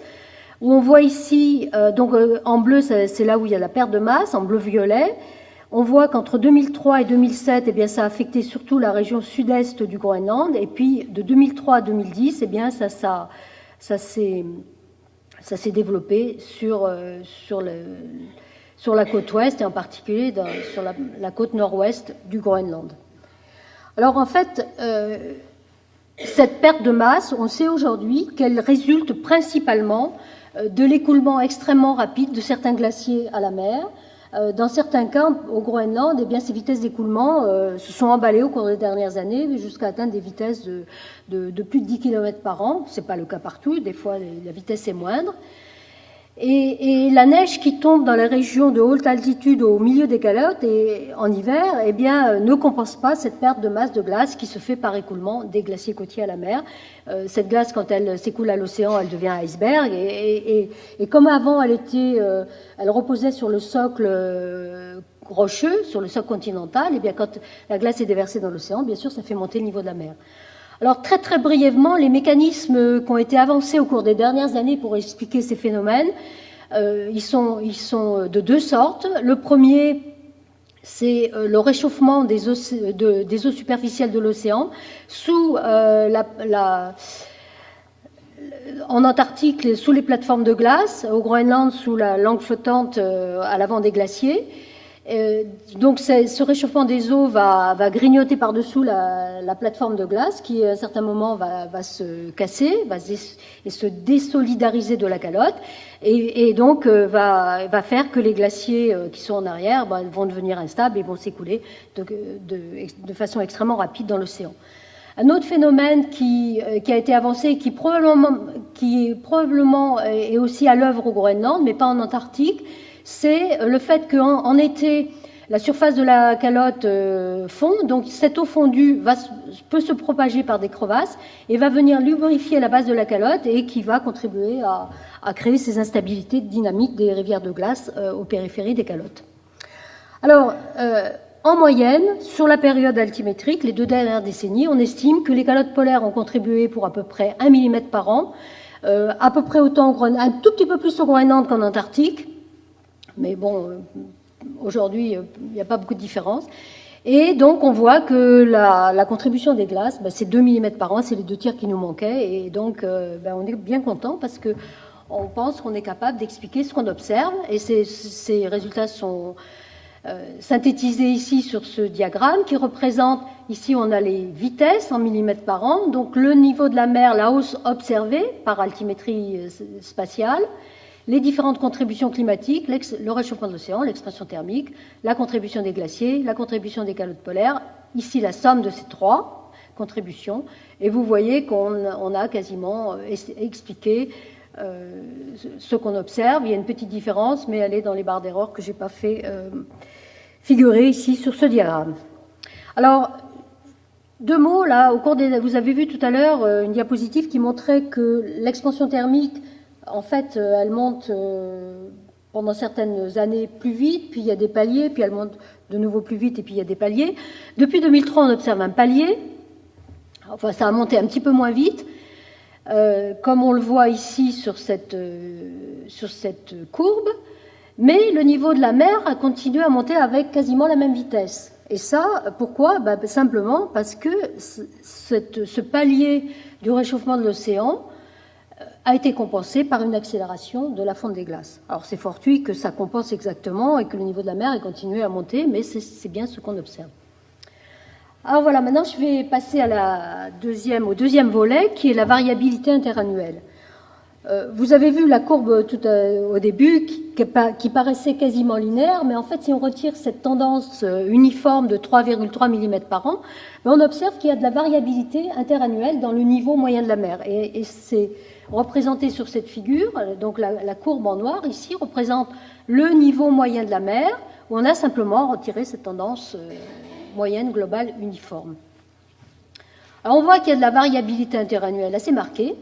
S1: où on voit ici, donc en bleu, c'est là où il y a la perte de masse, en bleu-violet. On voit qu'entre 2003 et 2007, eh bien, ça a affecté surtout la région sud-est du Groenland, et puis de 2003 à 2010, eh bien, ça s'est développé sur la côte ouest, et en particulier sur la côte nord-ouest du Groenland. Alors en fait, cette perte de masse, on sait aujourd'hui qu'elle résulte principalement de l'écoulement extrêmement rapide de certains glaciers à la mer. Dans certains cas, au Groenland, eh bien, ces vitesses d'écoulement se sont emballées au cours des dernières années jusqu'à atteindre des vitesses de plus de 10 km par an. Ce n'est pas le cas partout, des fois la vitesse est moindre. Et la neige qui tombe dans les régions de haute altitude au milieu des calottes et en hiver, eh bien, ne compense pas cette perte de masse de glace qui se fait par écoulement des glaciers côtiers à la mer. Cette glace, quand elle s'écoule à l'océan, elle devient iceberg. Et comme avant, elle reposait sur le socle rocheux, sur le socle continental, eh bien, quand la glace est déversée dans l'océan, bien sûr, ça fait monter le niveau de la mer. Alors très très brièvement, les mécanismes qui ont été avancés au cours des dernières années pour expliquer ces phénomènes, ils sont de 2 sortes. Le premier, c'est le réchauffement des eaux superficielles de l'océan en Antarctique sous les plateformes de glace, au Groenland sous la langue flottante à l'avant des glaciers. Donc ce réchauffement des eaux va grignoter par-dessous la plateforme de glace qui, à un certain moment, va se casser et se désolidariser de la calotte et donc va faire que les glaciers qui sont en arrière vont devenir instables et vont s'écouler de façon extrêmement rapide dans l'océan. Un autre phénomène qui a été avancé, qui probablement est aussi à l'œuvre au Groenland, mais pas en Antarctique, c'est le fait qu'en été, la surface de la calotte fond, donc cette eau fondue peut se propager par des crevasses et va venir lubrifier la base de la calotte et qui va contribuer à créer ces instabilités dynamiques des rivières de glace aux périphéries des calottes. Alors, en moyenne, sur la période altimétrique, les 2 dernières décennies, on estime que les calottes polaires ont contribué pour à peu près 1 mm par an, à peu près autant, un tout petit peu plus au Groenland qu'en Antarctique, mais bon, aujourd'hui, il n'y a pas beaucoup de différence. Et donc, on voit que la contribution des glaces, c'est 2 mm par an, c'est les 2 tiers qui nous manquaient, et donc on est bien content parce que on pense qu'on est capable d'expliquer ce qu'on observe, et ces résultats sont synthétisés ici sur ce diagramme qui représente, ici on a les vitesses en millimètres par an, donc le niveau de la mer, la hausse observée par altimétrie spatiale, les différentes contributions climatiques, le réchauffement de l'océan, l'expansion thermique, la contribution des glaciers, la contribution des calottes polaires, ici la somme de ces 3 contributions, et vous voyez qu'on a quasiment expliqué ce qu'on observe. Il y a une petite différence, mais elle est dans les barres d'erreur que je n'ai pas fait figurer ici sur ce diagramme. Alors, 2 mots, là, vous avez vu tout à l'heure une diapositive qui montrait que l'expansion thermique, en fait, elle monte pendant certaines années plus vite, puis il y a des paliers, puis elle monte de nouveau plus vite, et puis il y a des paliers. Depuis 2003, on observe un palier. Enfin, ça a monté un petit peu moins vite, comme on le voit ici sur cette courbe, mais le niveau de la mer a continué à monter avec quasiment la même vitesse. Et ça, pourquoi ? Simplement parce que ce palier du réchauffement de l'océan a été compensé par une accélération de la fonte des glaces. Alors c'est fortuit que ça compense exactement et que le niveau de la mer ait continué à monter, mais c'est bien ce qu'on observe. Alors voilà, maintenant je vais passer au deuxième volet, qui est la variabilité interannuelle. Vous avez vu la courbe tout au début qui paraissait quasiment linéaire, mais en fait, si on retire cette tendance uniforme de 3,3 mm par an, on observe qu'il y a de la variabilité interannuelle dans le niveau moyen de la mer. Et c'est représenté sur cette figure. Donc la courbe en noir ici représente le niveau moyen de la mer, où on a simplement retiré cette tendance moyenne globale uniforme. Alors on voit qu'il y a de la variabilité interannuelle assez marquée.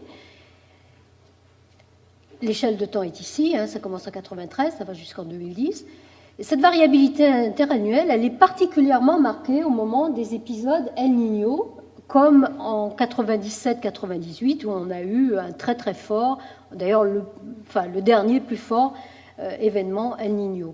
S1: L'échelle de temps est ici, ça commence en 93, ça va jusqu'en 2010. Et cette variabilité interannuelle, elle est particulièrement marquée au moment des épisodes El Niño, comme en 97-98, où on a eu un très très fort, d'ailleurs le dernier plus fort événement El Niño.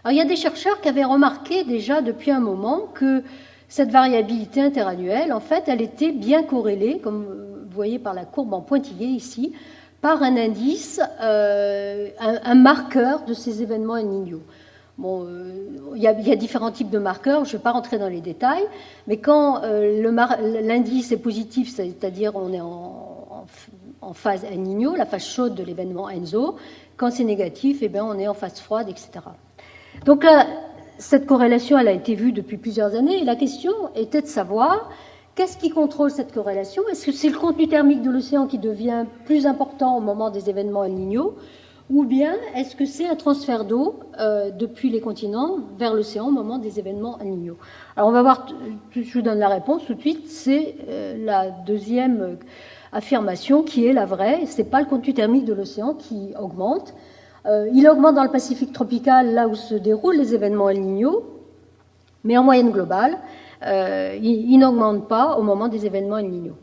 S1: Alors il y a des chercheurs qui avaient remarqué déjà depuis un moment que cette variabilité interannuelle, en fait, elle était bien corrélée, comme vous voyez par la courbe en pointillé ici, par un indice, un marqueur de ces événements El Niño. Bon, il y a différents types de marqueurs, je ne vais pas rentrer dans les détails, mais quand l'indice est positif, c'est-à-dire on est en phase El Niño, la phase chaude de l'événement ENSO, quand c'est négatif, on est en phase froide, etc. Donc là, cette corrélation, elle a été vue depuis plusieurs années, et la question était de savoir qu'est-ce qui contrôle cette corrélation. Est-ce que c'est le contenu thermique de l'océan qui devient plus important au moment des événements El Niño, ou bien est-ce que c'est un transfert d'eau depuis les continents vers l'océan au moment des événements El Niño? Alors on va voir, je vous donne la réponse tout de suite, c'est la deuxième affirmation qui est la vraie. Ce n'est pas le contenu thermique de l'océan qui augmente. Il augmente dans le Pacifique tropical, là où se déroulent les événements El Niño, mais en moyenne globale, il n'augmente pas au moment des événements El Niño.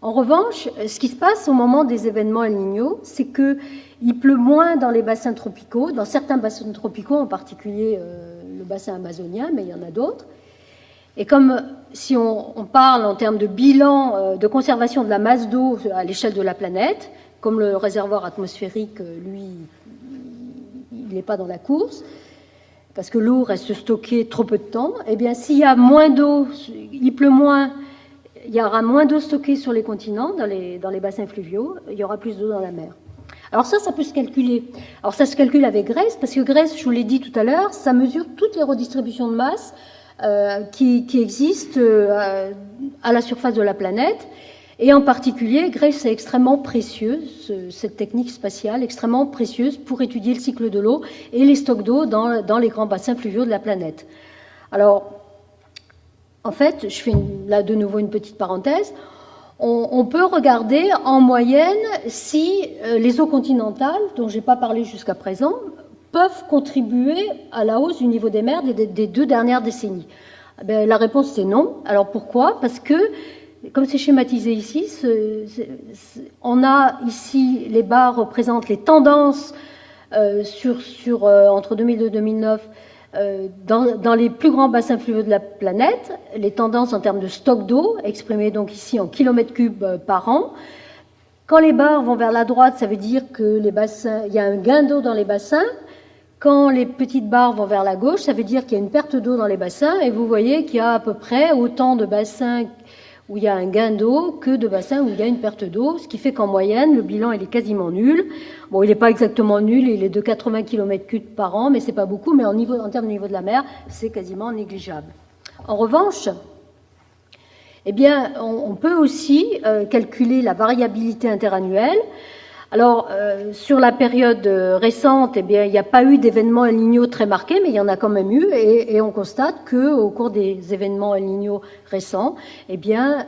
S1: En revanche, ce qui se passe au moment des événements El Niño, c'est qu'il pleut moins dans les bassins tropicaux, dans certains bassins tropicaux, en particulier le bassin amazonien, mais il y en a d'autres. Et comme si on parle en termes de bilan de conservation de la masse d'eau à l'échelle de la planète, comme le réservoir atmosphérique, lui, il n'est pas dans la course, parce que l'eau reste stockée trop peu de temps. Eh bien, s'il y a moins d'eau, il pleut moins, il y aura moins d'eau stockée sur les continents, dans les bassins fluviaux, il y aura plus d'eau dans la mer. Alors ça peut se calculer. Alors ça se calcule avec GRESS, parce que GRESS, je vous l'ai dit tout à l'heure, ça mesure toutes les redistributions de masse qui existent à la surface de la planète. Et en particulier, GRESS est extrêmement précieuse, cette technique spatiale extrêmement précieuse pour étudier le cycle de l'eau et les stocks d'eau dans les grands bassins fluviaux de la planète. Alors, en fait, je fais là de nouveau une petite parenthèse. On peut regarder en moyenne si les eaux continentales, dont je n'ai pas parlé jusqu'à présent, peuvent contribuer à la hausse du niveau des mers des 2 dernières décennies. Ben, la réponse, c'est non. Alors pourquoi ? Parce que, comme c'est schématisé ici, on a ici, les barres représentent les tendances entre 2002 et 2009 dans les plus grands bassins fluviaux de la planète, les tendances en termes de stock d'eau, exprimées donc ici en kilomètres cubes par an. Quand les barres vont vers la droite, ça veut dire que il y a un gain d'eau dans les bassins. Quand les petites barres vont vers la gauche, ça veut dire qu'il y a une perte d'eau dans les bassins. Et vous voyez qu'il y a à peu près autant de bassins où il y a un gain d'eau que de bassins où il y a une perte d'eau, ce qui fait qu'en moyenne, le bilan il est quasiment nul. Bon, il n'est pas exactement nul, il est de 80 km3 par an, mais c'est pas beaucoup, mais en termes de niveau de la mer, c'est quasiment négligeable. En revanche, eh bien, on peut aussi calculer la variabilité interannuelle. Alors, sur la période récente, eh bien, il n'y a pas eu d'événements El Niño très marqués, mais il y en a quand même eu, et on constate qu'au cours des événements El Niño récents, eh bien,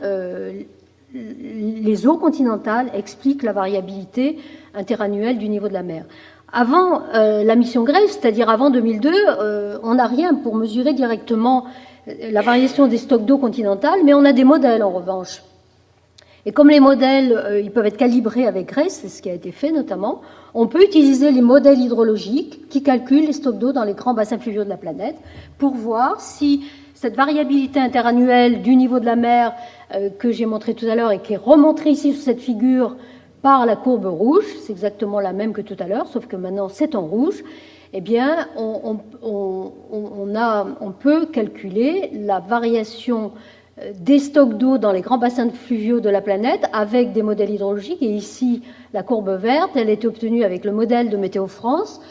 S1: les eaux continentales expliquent la variabilité interannuelle du niveau de la mer. Avant la mission GRESS, c'est-à-dire avant 2002, on n'a rien pour mesurer directement la variation des stocks d'eau continentale, mais on a des modèles en revanche. Et comme les modèles, ils peuvent être calibrés avec GRESS, c'est ce qui a été fait notamment, on peut utiliser les modèles hydrologiques qui calculent les stocks d'eau dans les grands bassins fluviaux de la planète pour voir si cette variabilité interannuelle du niveau de la mer que j'ai montré tout à l'heure et qui est remontrée ici sur cette figure par la courbe rouge, c'est exactement la même que tout à l'heure, sauf que maintenant c'est en rouge, eh bien on peut calculer la variation des stocks d'eau dans les grands bassins fluviaux de la planète avec des modèles hydrologiques. Et ici, la courbe verte, elle a été obtenue avec le modèle de Météo France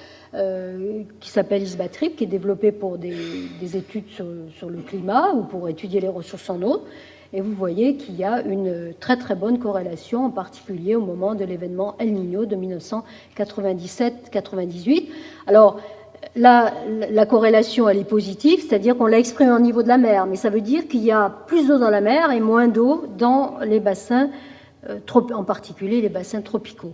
S1: qui s'appelle ISBATRIP, qui est développé pour des études sur le climat ou pour étudier les ressources en eau. Et vous voyez qu'il y a une très très bonne corrélation, en particulier au moment de l'événement El Niño de 1997-98. Alors, la corrélation, elle est positive, c'est-à-dire qu'on l'a exprimée au niveau de la mer, mais ça veut dire qu'il y a plus d'eau dans la mer et moins d'eau dans les bassins, en particulier les bassins tropicaux.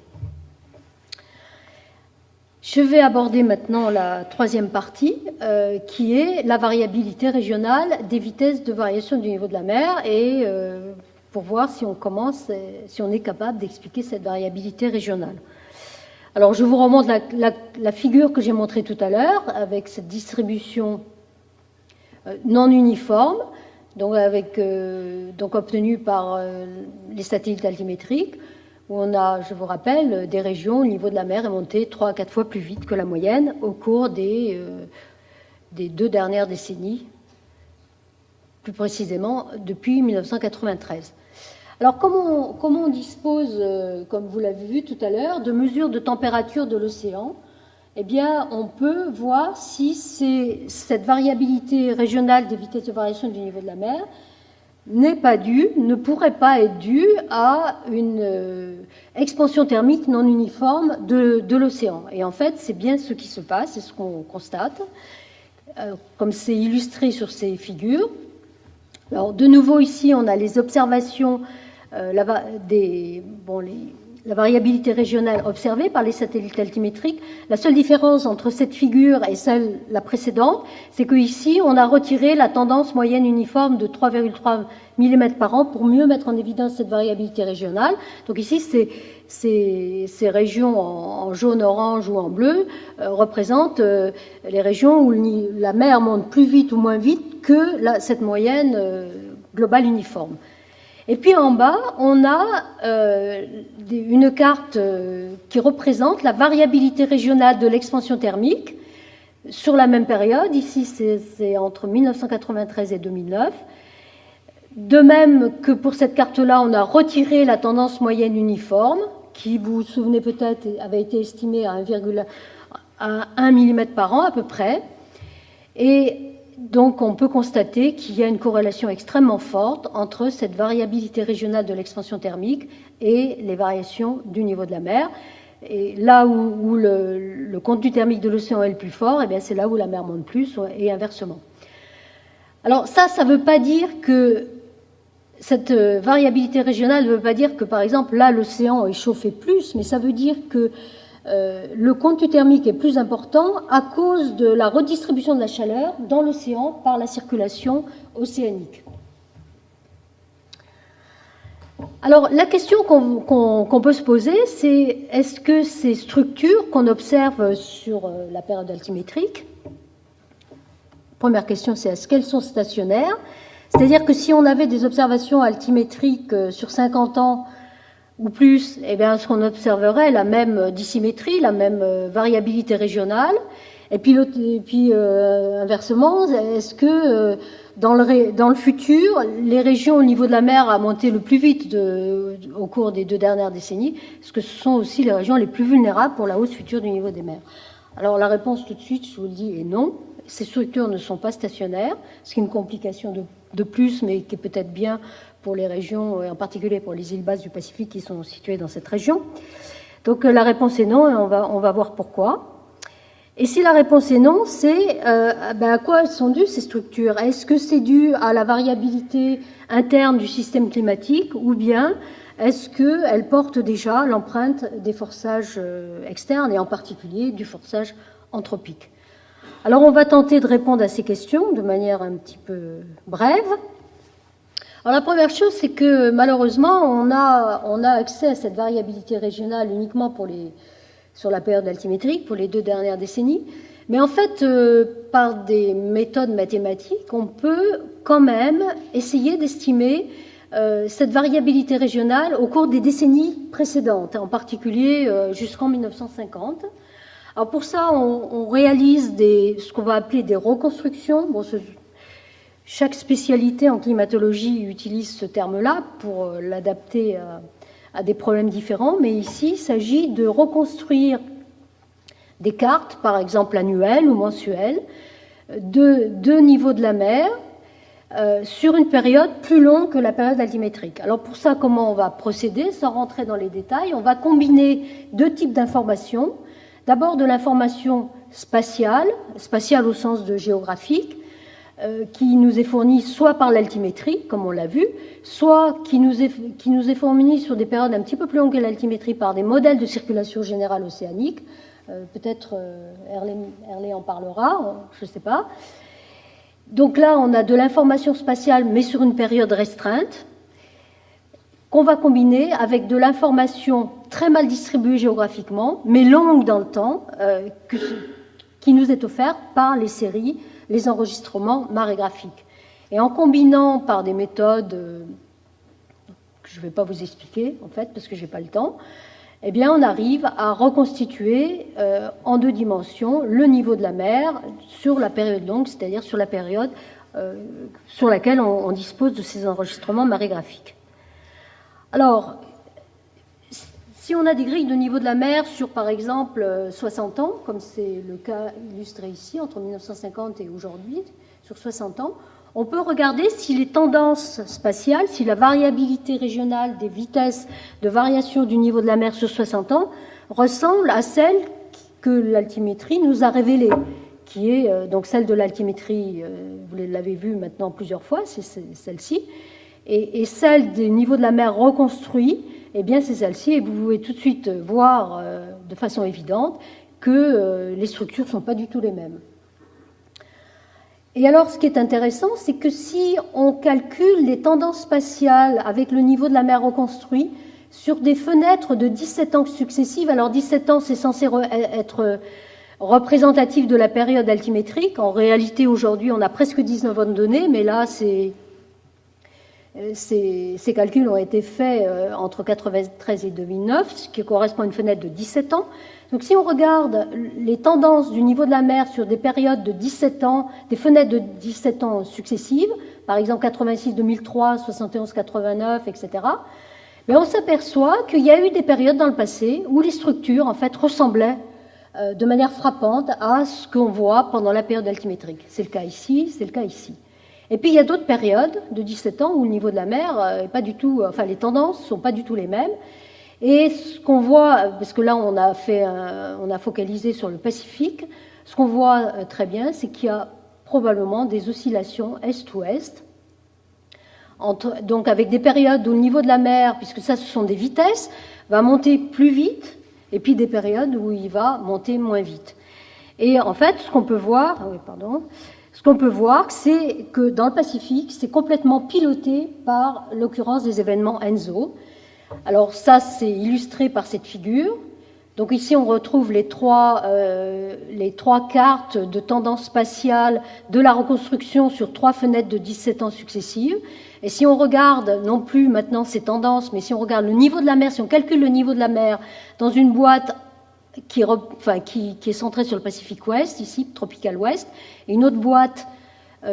S1: Je vais aborder maintenant la troisième partie, qui est la variabilité régionale des vitesses de variation du niveau de la mer, et pour voir si on est capable d'expliquer cette variabilité régionale. Alors, je vous remonte la figure que j'ai montrée tout à l'heure, avec cette distribution non uniforme, donc obtenue par les satellites altimétriques, où on a, je vous rappelle, des régions où le niveau de la mer est monté 3 à 4 fois plus vite que la moyenne au cours des 2 dernières décennies, plus précisément depuis 1993. Alors, comment on dispose, comme vous l'avez vu tout à l'heure, de mesures de température de l'océan ? Eh bien, on peut voir si cette variabilité régionale des vitesses de variation du niveau de la mer ne pourrait pas être due à une expansion thermique non uniforme de l'océan. Et en fait, c'est bien ce qui se passe, c'est ce qu'on constate, comme c'est illustré sur ces figures. Alors, de nouveau, ici, on a les observations, la variabilité régionale observée par les satellites altimétriques. La seule différence entre cette figure et la précédente, c'est qu'ici, on a retiré la tendance moyenne uniforme de 3,3 mm par an pour mieux mettre en évidence cette variabilité régionale. Donc ici, ces régions en jaune, orange ou en bleu représentent les régions où la mer monte plus vite ou moins vite que cette moyenne globale uniforme. Et puis en bas, on a une carte qui représente la variabilité régionale de l'expansion thermique sur la même période. Ici, c'est entre 1993 et 2009. De même que pour cette carte-là, on a retiré la tendance moyenne uniforme, qui, vous vous souvenez peut-être, avait été estimée à 1 mm par an à peu près. Et donc, on peut constater qu'il y a une corrélation extrêmement forte entre cette variabilité régionale de l'expansion thermique et les variations du niveau de la mer. Et là où le contenu thermique de l'océan est le plus fort, eh bien c'est là où la mer monte plus, et inversement. Alors ça ne veut pas dire que cette variabilité régionale ne veut pas dire que, par exemple, là, l'océan est chauffé plus, mais ça veut dire que le contenu thermique est plus important à cause de la redistribution de la chaleur dans l'océan par la circulation océanique. Alors, la question qu'on peut se poser, c'est est-ce que ces structures qu'on observe sur la période altimétrique, première question, c'est est-ce qu'elles sont stationnaires? C'est-à-dire que si on avait des observations altimétriques sur 50 ans ou plus, eh bien, ce qu'on observerait, la même dissymétrie, la même variabilité régionale. Et puis inversement, est-ce que dans le futur, les régions au niveau de la mer à monter le plus vite au cours des 2 dernières décennies, est-ce que ce sont aussi les régions les plus vulnérables pour la hausse future du niveau des mers? Alors la réponse tout de suite, je vous le dis, est non. Ces structures ne sont pas stationnaires, ce qui est une complication de plus, mais qui est peut-être bien pour les régions, en particulier pour les îles basses du Pacifique qui sont situées dans cette région. Donc la réponse est non, et on va voir pourquoi. Et si la réponse est non, c'est à quoi elles sont dues ces structures? Est-ce que c'est dû à la variabilité interne du système climatique, ou bien est-ce qu'elles portent déjà l'empreinte des forçages externes, et en particulier du forçage anthropique? Alors on va tenter de répondre à ces questions de manière un petit peu brève. Alors la première chose, c'est que malheureusement, on a accès à cette variabilité régionale uniquement sur la période altimétrique, pour les 2 dernières décennies. Mais en fait, par des méthodes mathématiques, on peut quand même essayer d'estimer cette variabilité régionale au cours des décennies précédentes, en particulier jusqu'en 1950. Alors pour ça, on réalise ce qu'on va appeler des reconstructions. Bon, chaque spécialité en climatologie utilise ce terme-là pour l'adapter à des problèmes différents, mais ici, il s'agit de reconstruire des cartes, par exemple annuelles ou mensuelles, de niveau de la mer sur une période plus longue que la période altimétrique. Alors pour ça, comment on va procéder? Sans rentrer dans les détails, on va combiner 2 types d'informations. D'abord de l'information spatiale au sens de géographique, qui nous est fournie soit par l'altimétrie, comme on l'a vu, soit qui nous est fournie sur des périodes un petit peu plus longues que l'altimétrie par des modèles de circulation générale océanique. Peut-être Herlé en parlera, je ne sais pas. Donc là, on a de l'information spatiale, mais sur une période restreinte, qu'on va combiner avec de l'information très mal distribuée géographiquement, mais longue dans le temps, qui nous est offerte par les séries, les enregistrements marégraphiques. Et en combinant par des méthodes que je ne vais pas vous expliquer, en fait, parce que je n'ai pas le temps, eh bien, on arrive à reconstituer en 2 dimensions le niveau de la mer sur la période longue, c'est-à-dire sur la période sur laquelle on dispose de ces enregistrements marégraphiques. Alors, si on a des grilles de niveau de la mer sur, par exemple, 60 ans, comme c'est le cas illustré ici, entre 1950 et aujourd'hui, sur 60 ans, on peut regarder si les tendances spatiales, si la variabilité régionale des vitesses de variation du niveau de la mer sur 60 ans ressemble à celle que l'altimétrie nous a révélée, qui est donc celle de l'altimétrie, vous l'avez vu maintenant plusieurs fois, c'est celle-ci, et celle des niveaux de la mer reconstruits, eh bien c'est celle-ci, et vous pouvez tout de suite voir de façon évidente que les structures ne sont pas du tout les mêmes. Et alors, ce qui est intéressant, c'est que si on calcule les tendances spatiales avec le niveau de la mer reconstruit sur des fenêtres de 17 ans successives, alors 17 ans, c'est censé être représentatif de la période altimétrique. En réalité, aujourd'hui, on a presque 19 ans de données, mais là, Ces calculs ont été faits entre 1993 et 2009, ce qui correspond à une fenêtre de 17 ans. Donc si on regarde les tendances du niveau de la mer sur des périodes de 17 ans, des fenêtres de 17 ans successives, par exemple 86-2003, 71-89, etc., mais on s'aperçoit qu'il y a eu des périodes dans le passé où les structures, en fait, ressemblaient de manière frappante à ce qu'on voit pendant la période altimétrique. C'est le cas ici, c'est le cas ici. Et puis il y a d'autres périodes de 17 ans où le niveau de la mer est pas du tout, enfin les tendances sont pas du tout les mêmes. Et ce qu'on voit, parce que là on a focalisé sur le Pacifique, ce qu'on voit très bien, c'est qu'il y a probablement des oscillations est-ouest, donc avec des périodes où le niveau de la mer, puisque ça ce sont des vitesses, va monter plus vite, et puis des périodes où il va monter moins vite. Et en fait, ce qu'on peut voir, c'est que dans le Pacifique, c'est complètement piloté par l'occurrence des événements ENSO. Alors ça, c'est illustré par cette figure. Donc ici, on retrouve les trois cartes de tendance spatiale de la reconstruction sur 3 fenêtres de 17 ans successives. Et si on regarde, non plus maintenant ces tendances, mais si on regarde le niveau de la mer, si on calcule le niveau de la mer dans une boîte qui est centrée sur le Pacifique Ouest, ici, tropical Ouest, et une autre boîte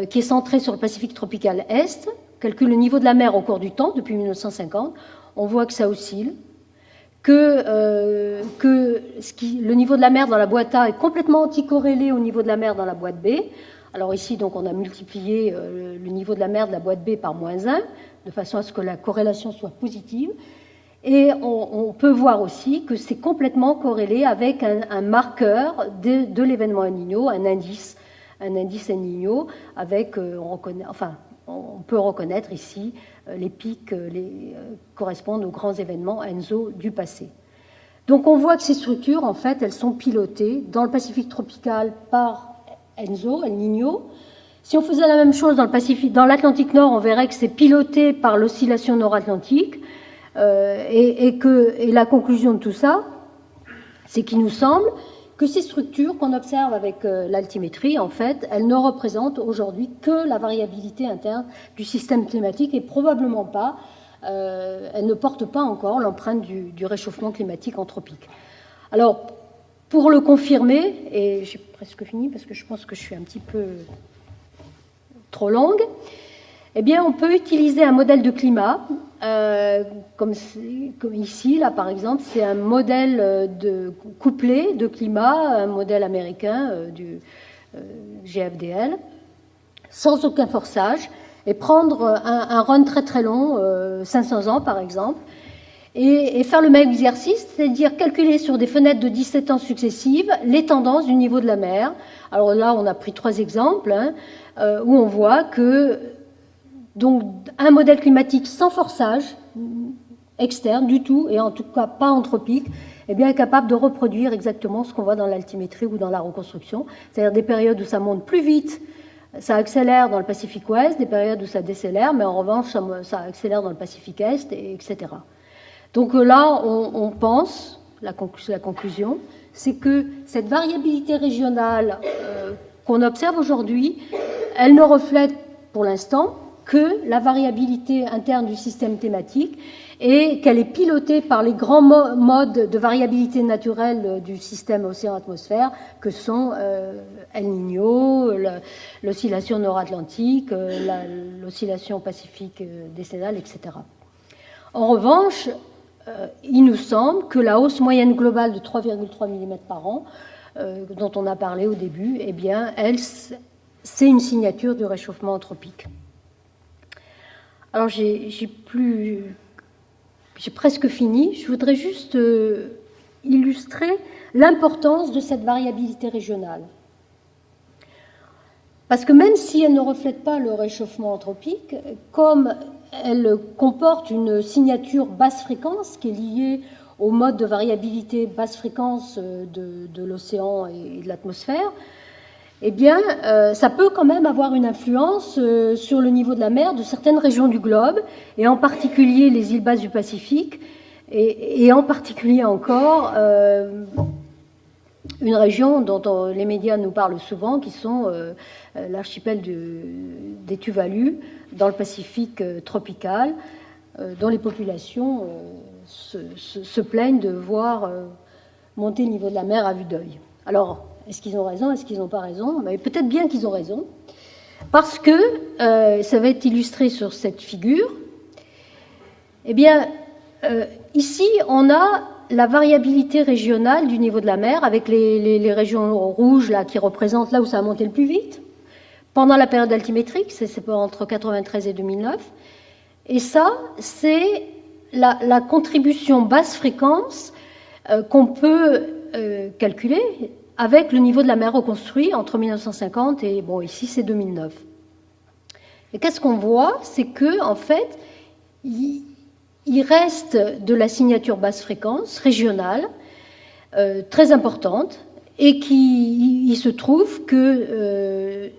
S1: qui est centrée sur le Pacifique tropical Est, calcule le niveau de la mer au cours du temps, depuis 1950, on voit que ça oscille, que le niveau de la mer dans la boîte A est complètement anticorrélé au niveau de la mer dans la boîte B. Alors ici, donc, on a multiplié le niveau de la mer de la boîte B par -1, de façon à ce que la corrélation soit positive. Et on peut voir aussi que c'est complètement corrélé avec un marqueur de l'événement El Niño, un indice El Niño, avec, on peut reconnaître ici les pics correspondent aux grands événements ENSO du passé. Donc on voit que ces structures, en fait, elles sont pilotées dans le Pacifique tropical par ENSO, El Niño. Si on faisait la même chose dans l'Atlantique Nord, on verrait que c'est piloté par l'oscillation nord-atlantique. Et la conclusion de tout ça, c'est qu'il nous semble que ces structures qu'on observe avec l'altimétrie, en fait, elles ne représentent aujourd'hui que la variabilité interne du système climatique et probablement pas, elles ne portent pas encore l'empreinte du réchauffement climatique anthropique. Alors, pour le confirmer, et j'ai presque fini parce que je pense que je suis un petit peu trop longue, eh bien, on peut utiliser un modèle de climat, comme ici, là, par exemple, c'est un modèle couplé de climat, un modèle américain du GFDL, sans aucun forçage, et prendre un run très très long, 500 ans par exemple, et faire le même exercice, c'est-à-dire calculer sur des fenêtres de 17 ans successives les tendances du niveau de la mer. Alors là, on a pris 3 exemples, où on voit que donc un modèle climatique sans forçage externe du tout, et en tout cas pas anthropique, eh bien, est capable de reproduire exactement ce qu'on voit dans l'altimétrie ou dans la reconstruction, c'est-à-dire des périodes où ça monte plus vite, ça accélère dans le Pacifique Ouest, des périodes où ça décélère, mais en revanche, ça accélère dans le Pacifique Est, etc. Donc là, on pense, la conclusion, c'est que cette variabilité régionale qu'on observe aujourd'hui, elle ne reflète pour l'instant que la variabilité interne du système thématique et qu'elle est pilotée par les grands modes de variabilité naturelle du système océan-atmosphère que sont El Niño, l'oscillation nord-atlantique, l'oscillation pacifique décennale, etc. En revanche, il nous semble que la hausse moyenne globale de 3,3 mm par an, dont on a parlé au début, eh bien, c'est une signature du réchauffement anthropique. Alors, j'ai presque fini. Je voudrais juste illustrer l'importance de cette variabilité régionale. Parce que même si elle ne reflète pas le réchauffement anthropique, comme elle comporte une signature basse fréquence qui est liée au mode de variabilité basse fréquence de l'océan et de l'atmosphère, eh bien, ça peut quand même avoir une influence sur le niveau de la mer de certaines régions du globe, et en particulier les îles basses du Pacifique, et en particulier encore une région dont les médias nous parlent souvent, qui sont l'archipel des Tuvalu, dans le Pacifique tropical, dont les populations se plaignent de voir monter le niveau de la mer à vue d'œil. Alors, est-ce qu'ils ont raison, est-ce qu'ils n'ont pas raison? Mais peut-être bien qu'ils ont raison, parce que, ça va être illustré sur cette figure, eh bien, ici, on a la variabilité régionale du niveau de la mer, avec les régions rouges là, qui représentent là où ça a monté le plus vite, pendant la période altimétrique, c'est entre 93 et 2009. Et ça, c'est la contribution basse fréquence qu'on peut calculer avec le niveau de la mer reconstruit entre 1950 et, bon, ici, c'est 2009. Et qu'est-ce qu'on voit? C'est que, en fait, il reste de la signature basse fréquence régionale très importante, et il se trouve que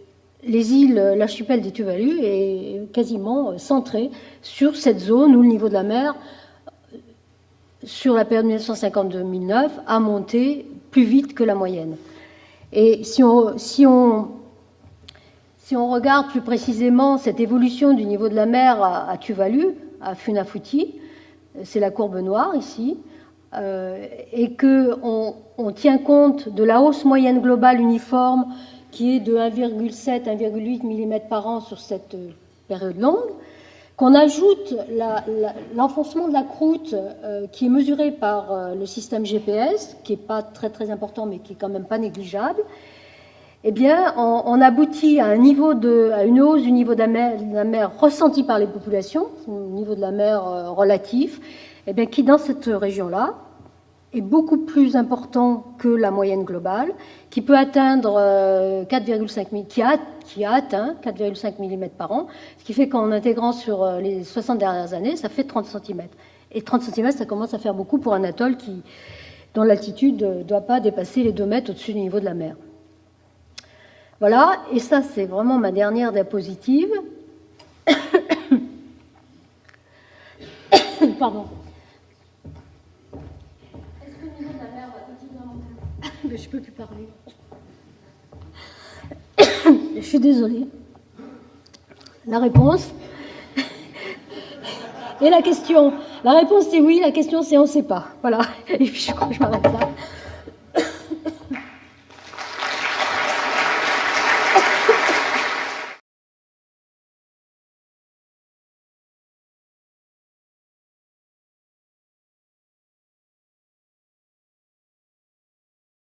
S1: les îles, l'archipel des Tuvalu est quasiment centré sur cette zone où le niveau de la mer, sur la période 1950-2009, a monté plus vite que la moyenne. Et si on regarde plus précisément cette évolution du niveau de la mer à Tuvalu, à Funafuti, c'est la courbe noire ici, et qu'on tient compte de la hausse moyenne globale uniforme qui est de 1,7, 1,8 mm par an sur cette période longue, qu'on ajoute l'enfoncement de la croûte qui est mesuré par le système GPS, qui n'est pas très très important mais qui est quand même pas négligeable, eh bien, on aboutit à une hausse du niveau de la mer ressentie par les populations, au niveau de la mer relatif, eh bien, qui dans cette région-là est beaucoup plus important que la moyenne globale, qui peut atteindre 4,5 mm, qui a atteint 4,5 mm par an, ce qui fait qu'en intégrant sur les 60 dernières années, ça fait 30 cm. Et 30 cm, ça commence à faire beaucoup pour un atoll dont l'altitude ne doit pas dépasser les 2 mètres au-dessus du niveau de la mer. Voilà, et ça, c'est vraiment ma dernière diapositive. Pardon. Est-ce que le niveau de la mer va-t-il bien monter? Mais je ne peux plus parler. Je suis désolée. La réponse. Et la question. La réponse, c'est oui. La question, c'est on ne sait pas. Voilà. Et puis, je crois que je m'arrête là.